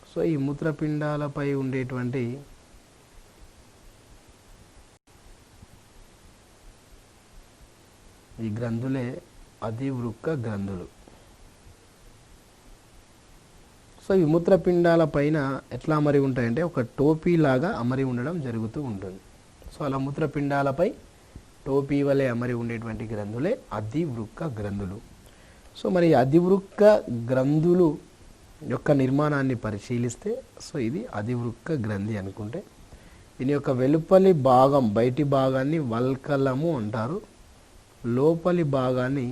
సో ఈ మూత్రపిండాలపై ఉండేటువంటి ఈ గ్రంథులే అధివృక్క గ్రంథులు. సో ఈ మూత్రపిండాల పైన ఎట్లా అమరి ఉంటాయంటే ఒక టోపీ లాగా అమరి ఉండడం జరుగుతూ ఉంటుంది. సో అలా మూత్రపిండాలపై టోపీ వలె అమరి ఉండేటువంటి గ్రంథులే అధివృక్క గ్రంథులు. సో మరి అధివృక్క గ్రంథులు యొక్క నిర్మాణాన్ని పరిశీలిస్తే, సో ఇది అధివృక్క గ్రంథి అనుకుంటే, దీని యొక్క వెలుపలి భాగం, బయటి భాగాన్ని వల్కలము అంటారు, లోపలి భాగాన్ని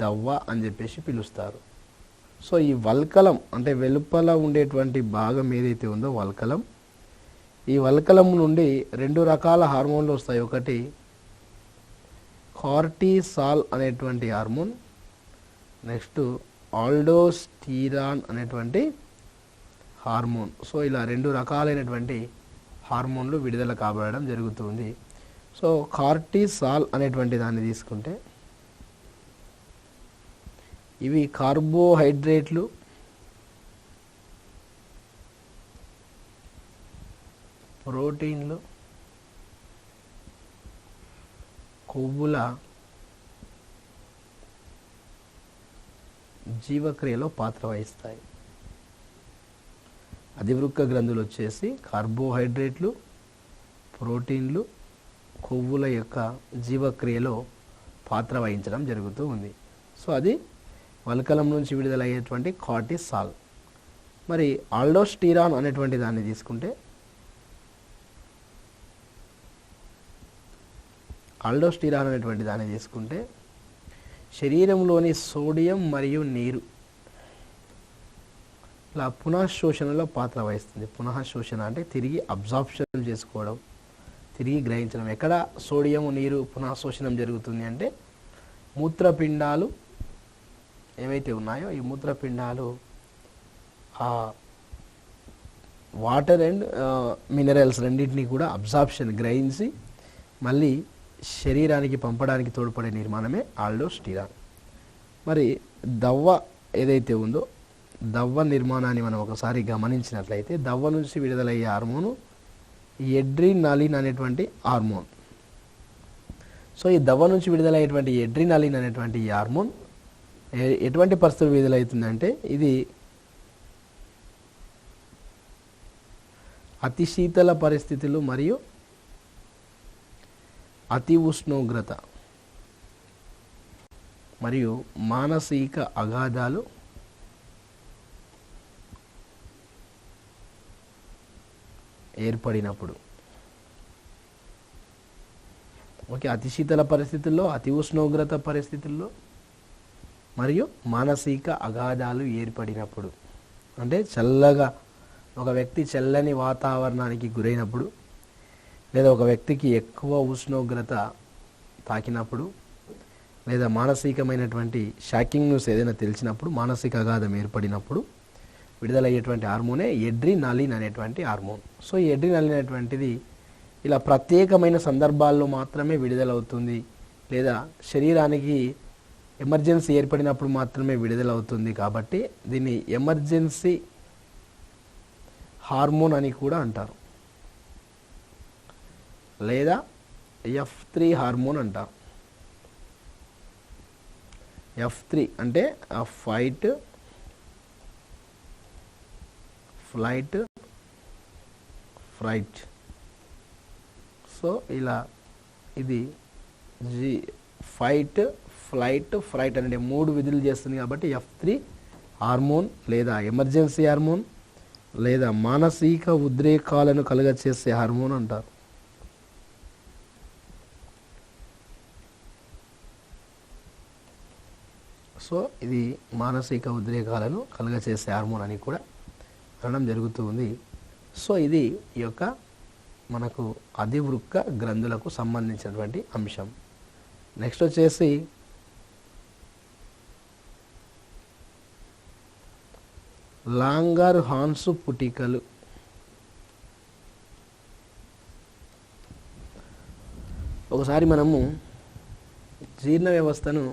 దవ్వ అని చెప్పేసి పిలుస్తారు. సో ఈ వల్కలం అంటే వెలుపల ఉండేటువంటి భాగం ఏదైతే ఉందో వల్కలం, ఈ వల్కలం నుండి రెండు రకాల హార్మోన్లు వస్తాయి. ఒకటి కార్టిసాల్ అనేటువంటి హార్మోన్, నెక్స్ట్ ఆల్డోస్టీరాన్ అనేటువంటి హార్మోన్. సో ఇలా రెండు రకాలైనటువంటి హార్మోన్లు విడుదల కాబడడం జరుగుతుంది. సో కార్టిసాల్ అనేటువంటి దాన్ని తీసుకుంటే ఇవి కార్బోహైడ్రేట్లు, ప్రోటీన్లు, కొవ్వుల జీవక్రియలో పాత్ర వహిస్తాయి. అధివృక్క గ్రంథులు వచ్చేసి కార్బోహైడ్రేట్లు, ప్రోటీన్లు, కొవ్వుల యొక్క జీవక్రియలో పాత్ర వహించడం జరుగుతూ ఉంది. సో అది వల్కలం నుంచి విడుదలయ్యేటువంటి కార్టిసాల్. మరి ఆల్డోస్టీరాన్ అనేటువంటి దాన్ని తీసుకుంటే, శరీరంలోని సోడియం మరియు నీరు ఇలా పునఃశోషణలో పాత్ర వహిస్తుంది. పునఃశోషణ అంటే తిరిగి అబ్జార్ప్షన్ చేసుకోవడం, తిరిగి గ్రహించడం. ఎక్కడ సోడియం నీరు పునఃశోషణం జరుగుతుంది అంటే మూత్రపిండాలు ఏవైతే ఉన్నాయో ఈ మూత్రపిండాలు ఆ వాటర్ అండ్ మినరల్స్ రెండింటినీ కూడా అబ్జార్ప్షన్ గ్రహించి మళ్ళీ శరీరానికి పంపడానికి తోడ్పడే నిర్మాణమే ఆల్డోస్టీరాన్. మరి దవ్వ ఏదైతే ఉందో దవ్వ నిర్మాణాన్ని మనం ఒకసారి గమనించినట్లయితే దవ్వ నుంచి విడుదలయ్యే హార్మోను ఎడ్రినాలిన్ అనేటువంటి హార్మోన్. సో ఈ దవ్వ నుంచి విడుదలయ్యేటువంటి ఎడ్రినాలిన్ అనేటువంటి ఈ హార్మోన్ ఎటువంటి పరిస్థితులు విడుదలవుతుందంటే ఇది అతి శీతల పరిస్థితులు మరియు అతి ఉష్ణోగ్రత మరియు మానసిక అగాధాలు ఏర్పడినప్పుడు, ఓకే, అతి శీతల పరిస్థితుల్లో, అతి ఉష్ణోగ్రత పరిస్థితుల్లో మరియు మానసిక అగాధాలు ఏర్పడినప్పుడు, అంటే చల్లగా ఒక వ్యక్తి చల్లని వాతావరణానికి గురైనప్పుడు, లేదా ఒక వ్యక్తికి ఎక్కువ ఉష్ణోగ్రత తాకినప్పుడు, లేదా మానసికమైనటువంటి షాకింగ్ న్యూస్ ఏదైనా తెలిసినప్పుడు, మానసిక అగాధం ఏర్పడినప్పుడు విడుదలయ్యేటువంటి హార్మోనే ఎడ్రినాలిన్ అనేటువంటి హార్మోన్. సో ఈ ఎడ్రినాలిన్ అనేటువంటిది ఇలా ప్రత్యేకమైన సందర్భాల్లో మాత్రమే విడుదలవుతుంది, లేదా శరీరానికి ఎమర్జెన్సీ ఏర్పడినప్పుడు మాత్రమే విడుదలవుతుంది. కాబట్టి దీన్ని ఎమర్జెన్సీ హార్మోన్ అని కూడా అంటారు, లేదా F3 హార్మోన్ అంటారు. F3 అంటే ఆ ఫైట్, ఫ్లైట్, ఫ్రైట్. సో ఇలా ఇది ఫైట్, ఫ్లైట్, ఫ్రైట్ అనే 3 విధులు చేస్తుంది కాబట్టి F3 హార్మోన్ లేదా ఎమర్జెన్సీ హార్మోన్ లేదా మానసిక ఉద్రేకాలను కలుగచేసే హార్మోన్ అంటారు. సో ఇది మానసిక ఉద్రేకాలను కలుగచేసే హార్మోన్ అని కూడా అనడం జరుగుతూ ఉంది. సో ఇది ఈ యొక్క మనకు అధివృక్క గ్రంథులకు సంబంధించినటువంటి అంశం. నెక్స్ట్ వచ్చేసి లాంగర్ హాన్స్ పుటికలు. ఒకసారి మనము జీర్ణ వ్యవస్థను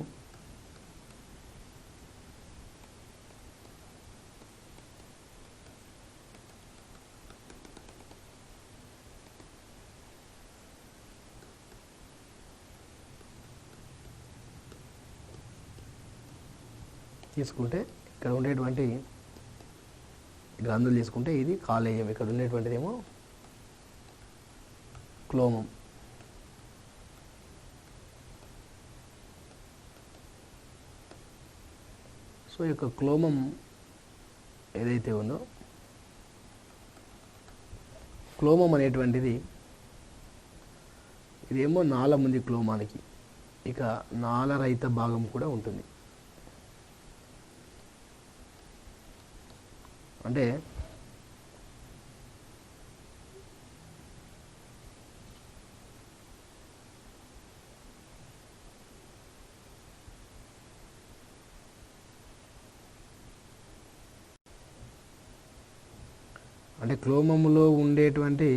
తీసుకుంటే ఇక్కడ ఉండేటువంటి గ్రంథులు తీసుకుంటే ఇది కాలేయం, ఇక్కడ ఉండేటువంటిదేమో క్లోమం. సో ఈ యొక్క క్లోమం ఏదైతే ఉందో, క్లోమం అనేటువంటిది ఇదేమో నాళం ఉంది క్లోమానికి, ఇక నాళరహిత భాగం కూడా ఉంటుంది. అంటే క్లోమములో ఉండేటువంటి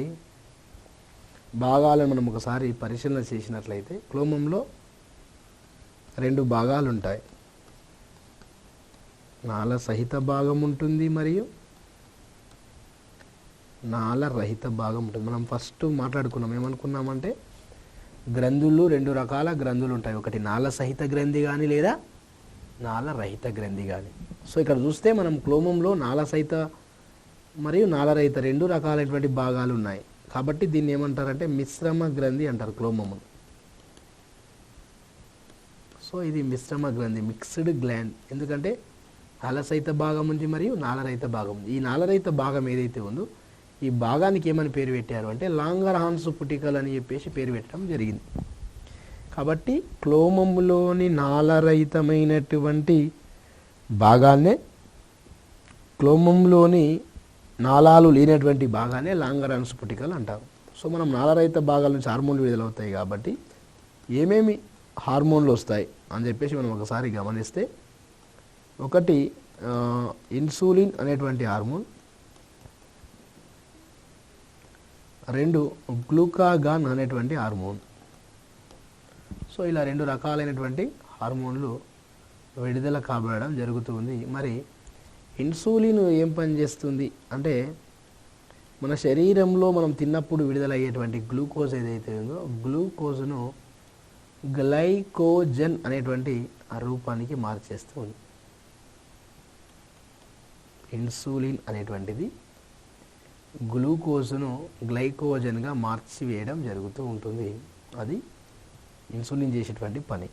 భాగాలను మనం ఒకసారి పరిశీలన చేసినట్లయితే క్లోమంలో 2 భాగాలు ఉంటాయి. నాళ సహిత భాగం ఉంటుంది మరియు నాళ రహిత భాగం ఉంటుంది. మనం ఫస్ట్ మాట్లాడుకున్నాం, ఏమనుకున్నామంటే గ్రంథులు 2 రకాల గ్రంథులు ఉంటాయి, ఒకటి నాళ సహిత గ్రంథి కానీ లేదా నాళ రహిత గ్రంథి కానీ. సో ఇక్కడ చూస్తే మనం క్లోమంలో నాళ సహిత మరియు నాళ రహిత 2 రకాలైనటువంటి భాగాలు ఉన్నాయి. కాబట్టి దీన్ని ఏమంటారంటే మిశ్రమ గ్రంథి అంటారు క్లోమమును. సో ఇది మిశ్రమ గ్రంథి, మిక్స్డ్ గ్లాండ్. ఎందుకంటే నాళసహిత భాగం ఉంది మరియు నాళరహిత భాగం ఉంది. ఈ నాళరహిత భాగం ఏదైతే ఉందో ఈ భాగానికి ఏమని పేరు పెట్టారు అంటే లాంగర్ హాన్స్ పుటికల్ అని చెప్పేసి పేరు పెట్టడం జరిగింది. కాబట్టి క్లోమములోని నాళరహితమైనటువంటి భాగాన్నే, క్లోమంలోని నాళాలు లేనటువంటి భాగాన్ని లాంగర్ హాన్స్ పుటికల్ అంటారు. సో మనం నాళరహిత భాగాల నుంచి హార్మోన్లు విడుదలవుతాయి కాబట్టి ఏమేమి హార్మోన్లు వస్తాయి అని చెప్పేసి మనం ఒకసారి గమనిస్తే, ఒకటి ఇన్సులిన్ అనేటువంటి హార్మోన్, 2 గ్లూకాగాన్ అనేటువంటి హార్మోన్. సో ఇలా 2 రకాలైనటువంటి హార్మోన్లు విడుదల కాబడడం జరుగుతుంది. మరి ఇన్సులిన్ ఏం పని చేస్తుంది అంటే మన శరీరంలో మనం తిన్నప్పుడు విడుదలయ్యేటువంటి గ్లూకోజ్ ఏదైతే ఉందో గ్లూకోజ్ను గ్లైకోజన్ అనేటువంటి ఆ రూపానికి మార్చేస్తుంది. ఇన్సులిన్ అనేటువంటిది గ్లూకోజ్ను గ్లైకోజన్గా మార్చివేయడం జరుగుతూ ఉంటుంది. అది ఇన్సులిన్ చేసేటువంటి పని.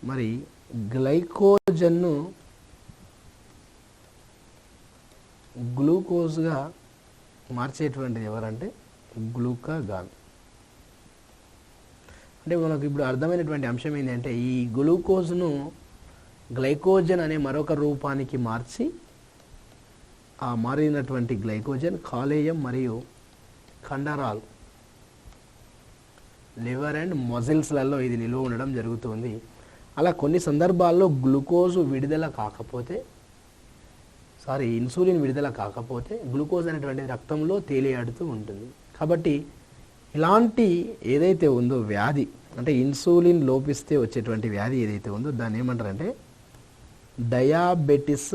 మరి గ్లైకోజన్ను గ్లూకోజ్గా మార్చేటువంటిది ఎవరంటే గ్లూకాగాన్. అంటే మనకు ఇప్పుడు అర్థమైనటువంటి అంశం ఏంటంటే ఈ గ్లూకోజ్ను గ్లైకోజన్ అనే మరొక రూపానికి మార్చి ఆ మారినటువంటి గ్లైకోజన్ కాలేయం మరియు కండరాలు, లివర్ అండ్ మజిల్స్లలో ఇది నిలువ ఉండడం జరుగుతుంది. అలా కొన్ని సందర్భాల్లో గ్లూకోజ్ విడుదల కాకపోతే, ఇన్సులిన్ విడుదల కాకపోతే గ్లూకోజ్ అనేటువంటిది రక్తంలో తేలియాడుతూ ఉంటుంది. కాబట్టి ఇలాంటి ఏదైతే ఉందో వ్యాధి, అంటే ఇన్సులిన్ లోపిస్తే వచ్చేటువంటి వ్యాధి ఏదైతే ఉందో దాన్ని ఏమంటారంటే డయాబెటిస్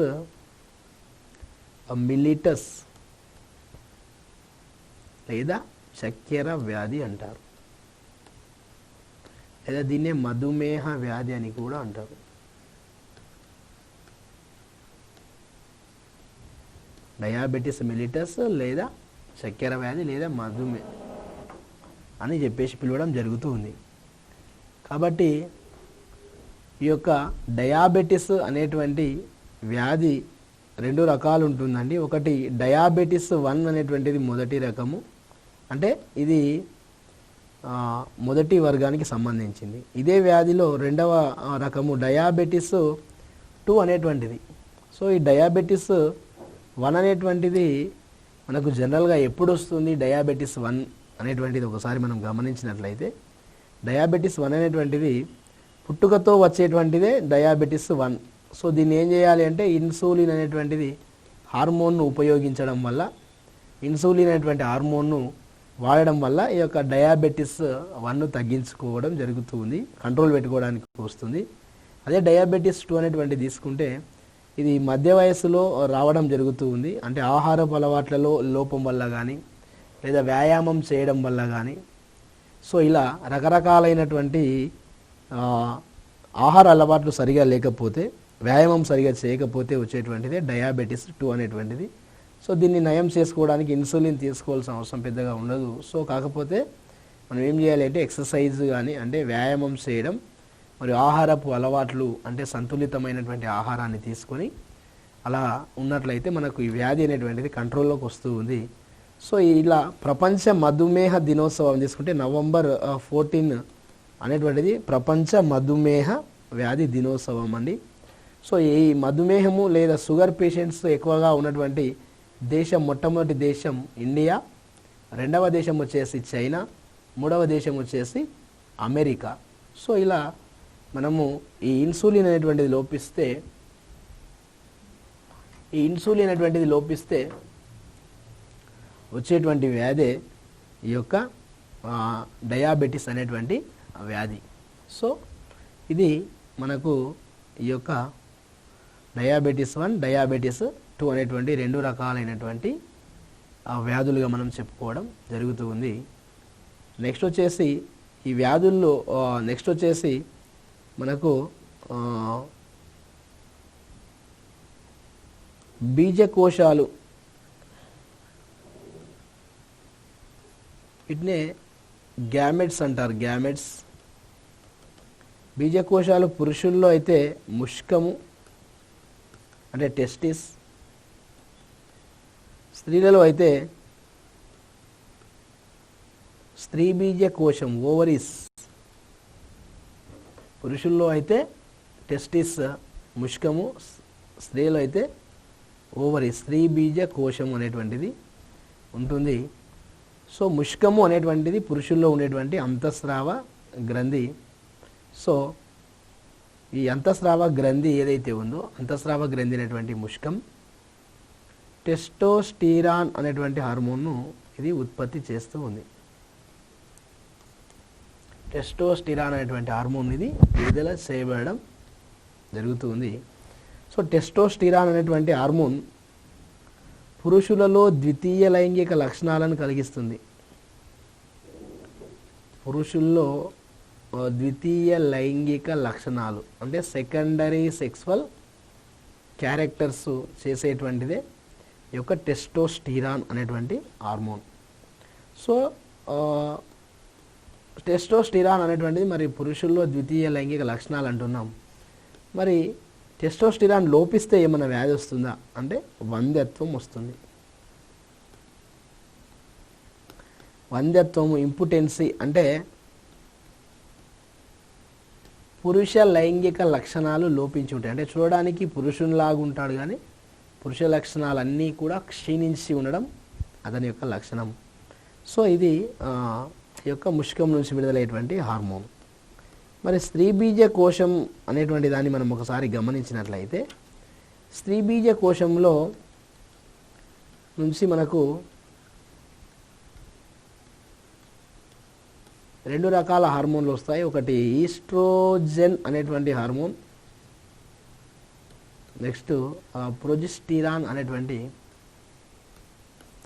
మిలిటస్ లేదా చక్కెర వ్యాధి అంటారు. లేదా దీన్నే మధుమేహ వ్యాధి అని కూడా అంటారు. డయాబెటిస్ మెలిటస్ లేదా చక్కెర వ్యాధి లేదా మధుమేహ అని చెప్పేసి పిలవడం జరుగుతూ ఉంది. కాబట్టి ఈ యొక్క డయాబెటిస్ అనేటువంటి వ్యాధి 2 రకాలు ఉంటుందండి. ఒకటి డయాబెటిస్ 1 అనేటువంటిది మొదటి రకము, అంటే ఇది మొదటి వర్గానికి సంబంధించింది. ఇదే వ్యాధిలో రెండవ రకము డయాబెటిస్ 2 అనేటువంటిది. సో ఈ డయాబెటిస్ 1 అనేటువంటిది మనకు జనరల్గా ఎప్పుడు వస్తుంది? డయాబెటిస్ 1 అనేటువంటిది ఒకసారి మనం గమనించినట్లయితే డయాబెటిస్ 1 అనేటువంటిది పుట్టుకతో వచ్చేటువంటిదే డయాబెటిస్ 1. సో దీన్ని ఏం చేయాలి అంటే ఇన్సులిన్ అనేటువంటిది హార్మోన్ను ఉపయోగించడం వల్ల, ఇన్సులిన్ అనేటువంటి హార్మోన్ను వాడడం వల్ల ఈ యొక్క డయాబెటిస్ 1 తగ్గించుకోవడం జరుగుతుంది, కంట్రోల్ పెట్టుకోవడానికి వస్తుంది. అదే డయాబెటిస్ 2 అనేటువంటి తీసుకుంటే ఇది మధ్య వయస్సులో రావడం జరుగుతూ ఉంది. అంటే ఆహారపు అలవాట్లలో లోపం వల్ల కానీ లేదా వ్యాయామం చేయడం వల్ల కానీ, సో ఇలా రకరకాలైనటువంటి ఆహార అలవాట్లు సరిగా లేకపోతే, వ్యాయామం సరిగా చేయకపోతే వచ్చేటువంటిదే డయాబెటిస్ 2 అనేటువంటిది. సో దీన్ని నయం చేసుకోవడానికి ఇన్సులిన్ తీసుకోవాల్సిన అవసరం పెద్దగా ఉండదు. సో కాకపోతే మనం ఏం చేయాలి అంటే ఎక్సర్సైజ్ కానీ, అంటే వ్యాయామం చేయడం, మరియు ఆహారపు అలవాట్లు అంటే సంతులితమైనటువంటి ఆహారాన్ని తీసుకొని అలా ఉన్నట్లయితే మనకు ఈ వ్యాధి అనేటువంటిది కంట్రోల్లోకి వస్తూ ఉంది. సో ఇలా ప్రపంచ మధుమేహ దినోత్సవం తీసుకుంటే నవంబర్ 14 అనేటువంటిది ప్రపంచ మధుమేహ వ్యాధి దినోత్సవం అండి. సో ఈ మధుమేహము లేదా షుగర్ పేషెంట్స్ ఎక్కువగా ఉన్నటువంటి దేశం, మొట్టమొదటి దేశం ఇండియా, రెండవ దేశం వచ్చేసి చైనా, మూడవ దేశం వచ్చేసి అమెరికా. సో ఇలా మనము ఈ ఇన్సులిన్ అనేటువంటిది లోపిస్తే వచ్చేటువంటి వ్యాధే ఈ యొక్క డయాబెటిస్ అనేటువంటి వ్యాధి. సో ఇది మనకు ఈ యొక్క డయాబెటిస్ 1, డయాబెటిస్ 2 అనేటువంటి 2 రకాలైనటువంటి వ్యాధులుగా మనం చెప్పుకోవడం జరుగుతూ ఉంది. నెక్స్ట్ వచ్చేసి ఈ వ్యాధుల్లో నెక్స్ట్ వచ్చేసి మనకు బీజకోశాలు, వీటినే గ్యామెట్స్ అంటారు. గ్యామెట్స్ బీజకోశాలు పురుషుల్లో అయితే ముష్కము అంటే టెస్టిస్, స్త్రీలలో అయితే స్త్రీ బీజకోశం ఓవరీస్. పురుషుల్లో అయితే టెస్టిస్ ముష్కము, స్త్రీలో అయితే ఓవరీ స్త్రీ బీజ కోశం అనేటువంటిది ఉంటుంది. సో ముష్కము అనేటువంటిది పురుషుల్లో ఉండేటువంటి అంతఃస్రావ గ్రంథి. సో ఈ అంతఃస్రావ గ్రంథి ఏదైతే ఉందో, అంతఃస్రావ గ్రంథి అనేటువంటి ముష్కం టెస్టోస్టిరాన్ అనేటువంటి హార్మోన్ను ఇది ఉత్పత్తి చేస్తూ ఉంది. టెస్టోస్టిరాన్ అనేటువంటి హార్మోన్ ఇది విడుదల చేయబడడం జరుగుతుంది. సో టెస్టోస్టిరాన్ అనేటువంటి హార్మోన్ పురుషులలో ద్వితీయ లైంగిక లక్షణాలను కలిగిస్తుంది. పురుషుల్లో ద్వితీయ లైంగిక లక్షణాలు అంటే సెకండరీ సెక్సువల్ క్యారెక్టర్స్ చేసేటువంటిదే ఈ యొక్క టెస్టోస్టిరాన్ అనేటువంటి హార్మోన్. సో టెస్టోస్టిరాన్ అనేటువంటిది మరి పురుషుల్లో ద్వితీయ లైంగిక లక్షణాలు అంటున్నాం. మరి టెస్టోస్టిరాన్ లోపిస్తే ఏమైనా వ్యాధి వస్తుందా అంటే వంధ్యత్వం వస్తుంది. వంధ్యత్వం, ఇంపుటెన్సీ అంటే పురుష లైంగిక లక్షణాలు లోపించి ఉంటాయి. అంటే చూడడానికి పురుషునిలాగా ఉంటాడు కానీ పురుష లక్షణాలన్నీ కూడా క్షీణించి ఉండడం అతని యొక్క లక్షణం. సో ఇది ఈ యొక్క ముష్కం నుంచి విడుదలయ్యేటువంటి హార్మోన్. మరి స్త్రీ బీజ కోశం అనేటువంటి దాన్ని మనం ఒకసారి గమనించినట్లయితే స్త్రీ బీజ కోశంలో నుంచి మనకు 2 రకాల హార్మోన్లు వస్తాయి. ఒకటి ఈస్ట్రోజెన్ అనేటువంటి హార్మోన్, నెక్స్ట్ ప్రొజెస్టిరాన్ అనేటువంటి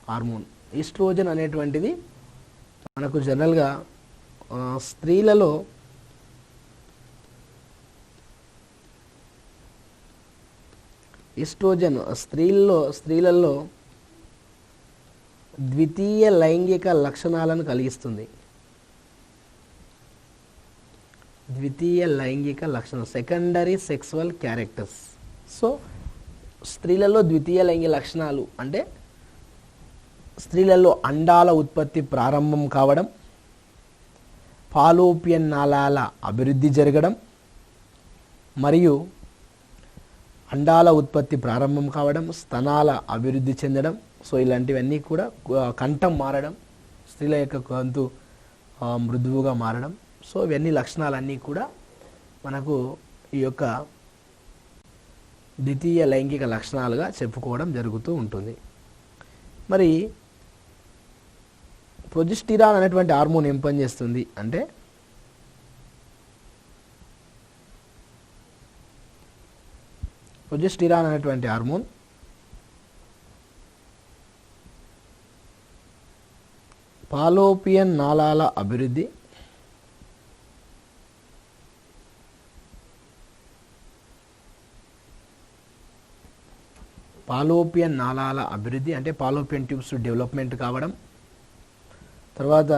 హార్మోన్. ఈస్ట్రోజన్ అనేటువంటిది మనకు జనరల్గా స్త్రీలలో ఈస్ట్రోజన్ స్త్రీలలో ద్వితీయ లైంగిక లక్షణాలను కలిగిస్తుంది. ద్వితీయ లైంగిక లక్షణం, సెకండరీ సెక్సువల్ క్యారెక్టర్స్. సో స్త్రీలలో ద్వితీయ లైంగిక లక్షణాలు అంటే స్త్రీలలో అండాల ఉత్పత్తి ప్రారంభం కావడం, ఫాలోపియన్ నాళాల అభివృద్ధి జరగడం మరియు అండాల ఉత్పత్తి ప్రారంభం కావడం, స్తనాల అభివృద్ధి చెందడం. సో ఇలాంటివన్నీ కూడా, కంఠం మారడం, స్త్రీల యొక్క గొంతు మృదువుగా మారడం. సో ఇవన్నీ లక్షణాలన్నీ కూడా మనకు ఈ యొక్క ద్వితీయ లైంగిక లక్షణాలుగా చెప్పుకోవడం జరుగుతూ ఉంటుంది. మరి ప్రొజెస్టిరాన్ అనేటువంటి హార్మోన్ ఏం పనిచేస్తుంది అంటే ప్రొజెస్టిరాన్ అనేటువంటి హార్మోన్ ఫాలోపియన్ నాళాల అభివృద్ధి, ఫాలోపియన్ నాళాల అభివృద్ధి అంటే ఫాలోపియన్ ట్యూబ్స్ డెవలప్మెంట్ కావడం, తర్వాత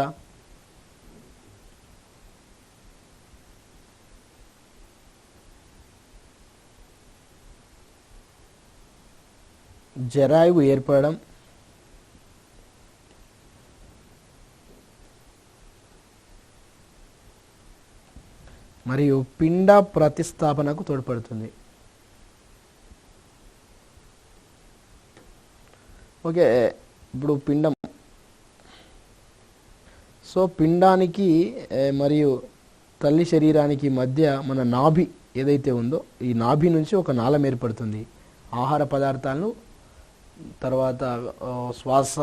జరాయువు ఏర్పడడం, మరియు పిండ ప్రతిస్థాపనకు తోడ్పడుతుంది. ఓకే, ఇప్పుడు పిండం, సో పిండానికి మరియు తల్లి శరీరానికి మధ్య మన నాభి ఏదైతే ఉందో ఈ నాభి నుంచి ఒక నాళం ఏర్పడుతుంది. ఆహార పదార్థాలను, తర్వాత శ్వాస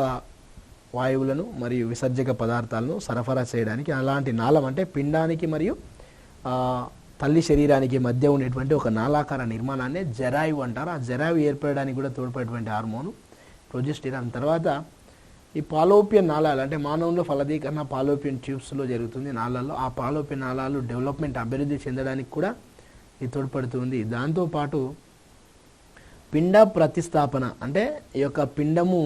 వాయువులను మరియు విసర్జక పదార్థాలను సరఫరా చేయడానికి అలాంటి నాళం అంటే పిండానికి మరియు తల్లి శరీరానికి మధ్య ఉండేటువంటి ఒక నాళాకార నిర్మాణాన్ని జరాయువు అంటారు. ఆ జరాయువు ఏర్పడడానికి కూడా తోడ్పడేటువంటి హార్మోను ప్రొజెస్టిరాన్. తర్వాత ఈ ఫాలోపియన్ నాళాలు అంటే మానవుల్లో ఫలదీకరణ ఫాలోపియన్ ట్యూబ్స్లో జరుగుతుంది నాళాల్లో. ఆ ఫాలోపియన్ నాళాలు డెవలప్మెంట్ అభివృద్ధి చెందడానికి కూడా ఇది తోడ్పడుతుంది. దాంతోపాటు పిండ ప్రతిస్థాపన అంటే ఈ యొక్క పిండము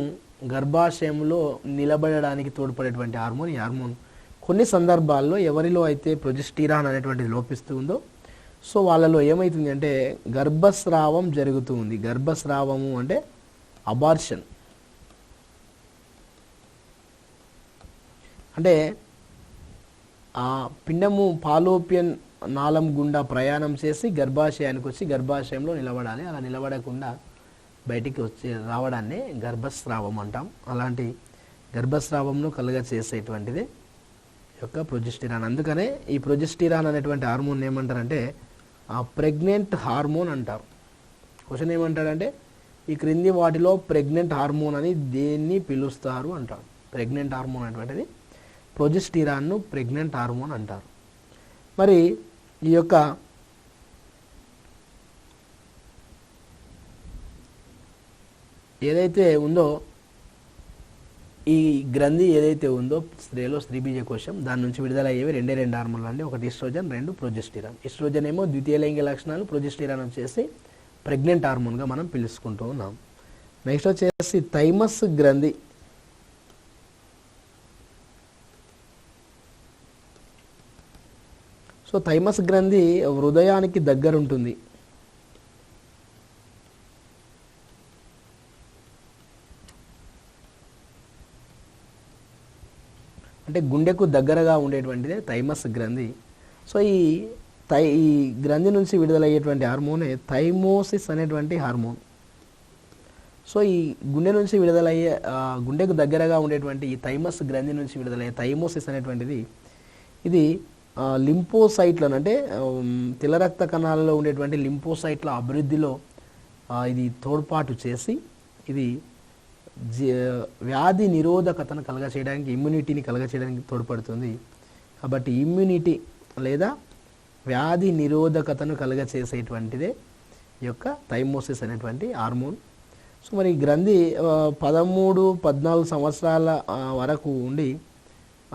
గర్భాశయంలో నిలబడడానికి తోడ్పడేటువంటి హార్మోన్ ఈ హార్మోన్. కొన్ని సందర్భాల్లో ఎవరిలో అయితే ప్రొజెస్టిరాన్ అనేటువంటిది లోపిస్తూ ఉందో సో వాళ్ళలో ఏమవుతుంది అంటే గర్భస్రావం జరుగుతూ ఉంది. గర్భస్రావము అంటే అబార్షన్, అంటే ఆ పిండము ఫాలోపియన్ నాళం గుండా ప్రయాణం చేసి గర్భాశయానికి వచ్చి గర్భాశయంలో నిలబడాలి. అలా నిలబడకుండా బయటికి వచ్చి రావడాన్ని గర్భస్రావం అంటాం. అలాంటి గర్భస్రావంను కలుగ చేసేటువంటిది యొక్క ప్రొజెస్టిరాన్. అందుకనే ఈ ప్రొజెస్టిరాన్ అనేటువంటి హార్మోన్ ఏమంటారంటే ఆ ప్రెగ్నెంట్ హార్మోన్ అంటారు. క్వశ్చన్ ఏమంటారంటే ఈ క్రింది వాటిలో ప్రెగ్నెంట్ హార్మోన్ అని దేన్ని పిలుస్తారు అంటారు. ప్రెగ్నెంట్ హార్మోన్ అనేటువంటిది ప్రొజెస్టిరాన్ను ప్రెగ్నెంట్ హార్మోన్ అంటారు. మరి ఈ యొక్క ఏదైతే ఉందో ఈ గ్రంథి ఏదైతే ఉందో స్త్రీలో స్త్రీబీజ కోశం దాని నుంచి విడుదలయ్యేవి రెండు హార్మోన్లు అండి. ఒకటి ఈస్ట్రోజన్, రెండు ప్రొజెస్టిరాన్. ఈస్ట్రోజన్ ఏమో ద్వితీయ లైంగిక లక్షణాలు, ప్రొజెస్టిరాన్ వచ్చేసి ప్రెగ్నెంట్ హార్మోన్గా మనం పిలుచుకుంటూ ఉన్నాం. నెక్స్ట్ వచ్చేసి థైమస్ గ్రంథి. సో థైమస్ గ్రంథి హృదయానికి దగ్గర ఉంటుంది. అంటే గుండెకు దగ్గరగా ఉండేటువంటిదే థైమస్ గ్రంథి. సో ఈ గ్రంథి నుంచి విడుదలయ్యేటువంటి హార్మోనే థైమోసిస్ అనేటువంటి హార్మోన్. సో ఈ గుండె నుంచి విడుదలయ్యే గుండెకు దగ్గరగా ఉండేటువంటి ఈ థైమస్ గ్రంథి నుంచి విడుదలయ్యే థైమోసిస్ అనేటువంటిది ఇది లింపోసైట్లను అంటే తెల్ల రక్త కణాలలో ఉండేటువంటి లింపోసైట్ల అభివృద్ధిలో ఇది తోడ్పాటు చేసి ఇది వ్యాధి నిరోధకతను కలగచేయడానికి, ఇమ్యూనిటీని కలగచేయడానికి తోడ్పడుతుంది. కాబట్టి ఇమ్యూనిటీ లేదా వ్యాధి నిరోధకతను కలగచేసేటువంటిదే ఈ యొక్క థైమోసిస్ అనేటువంటి హార్మోన్. సో మరి గ్రంథి 13-14 సంవత్సరాల వరకు ఉండి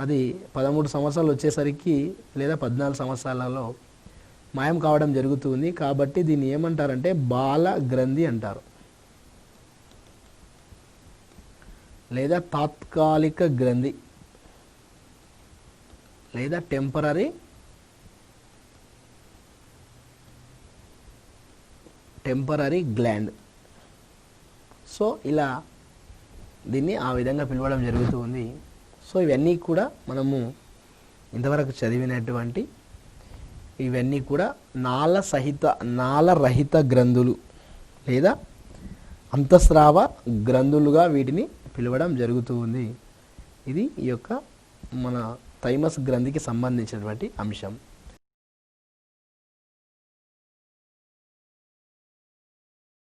అది 13 సంవత్సరాలు వచ్చేసరికి లేదా 14 సంవత్సరాలలో మాయం కావడం జరుగుతుంది. కాబట్టి దీన్ని ఏమంటారంటే బాల గ్రంథి అంటారు. లేదా తాత్కాలిక గ్రంథి లేదా టెంపరరీ గ్లాండ్. సో ఇలా దీన్ని ఆ విధంగా పిలవడం జరుగుతూ ఉంది. సో ఇవన్నీ కూడా మనము ఇంతవరకు చదివినటువంటి ఇవన్నీ కూడా నాళరహిత గ్రంథులు లేదా అంతఃస్రావ గ్రంథులుగా వీటిని పిలవడం జరుగుతూ ఉంది. ఇది ఈ యొక్క మన థైమస్ గ్రంథికి సంబంధించినటువంటి అంశం.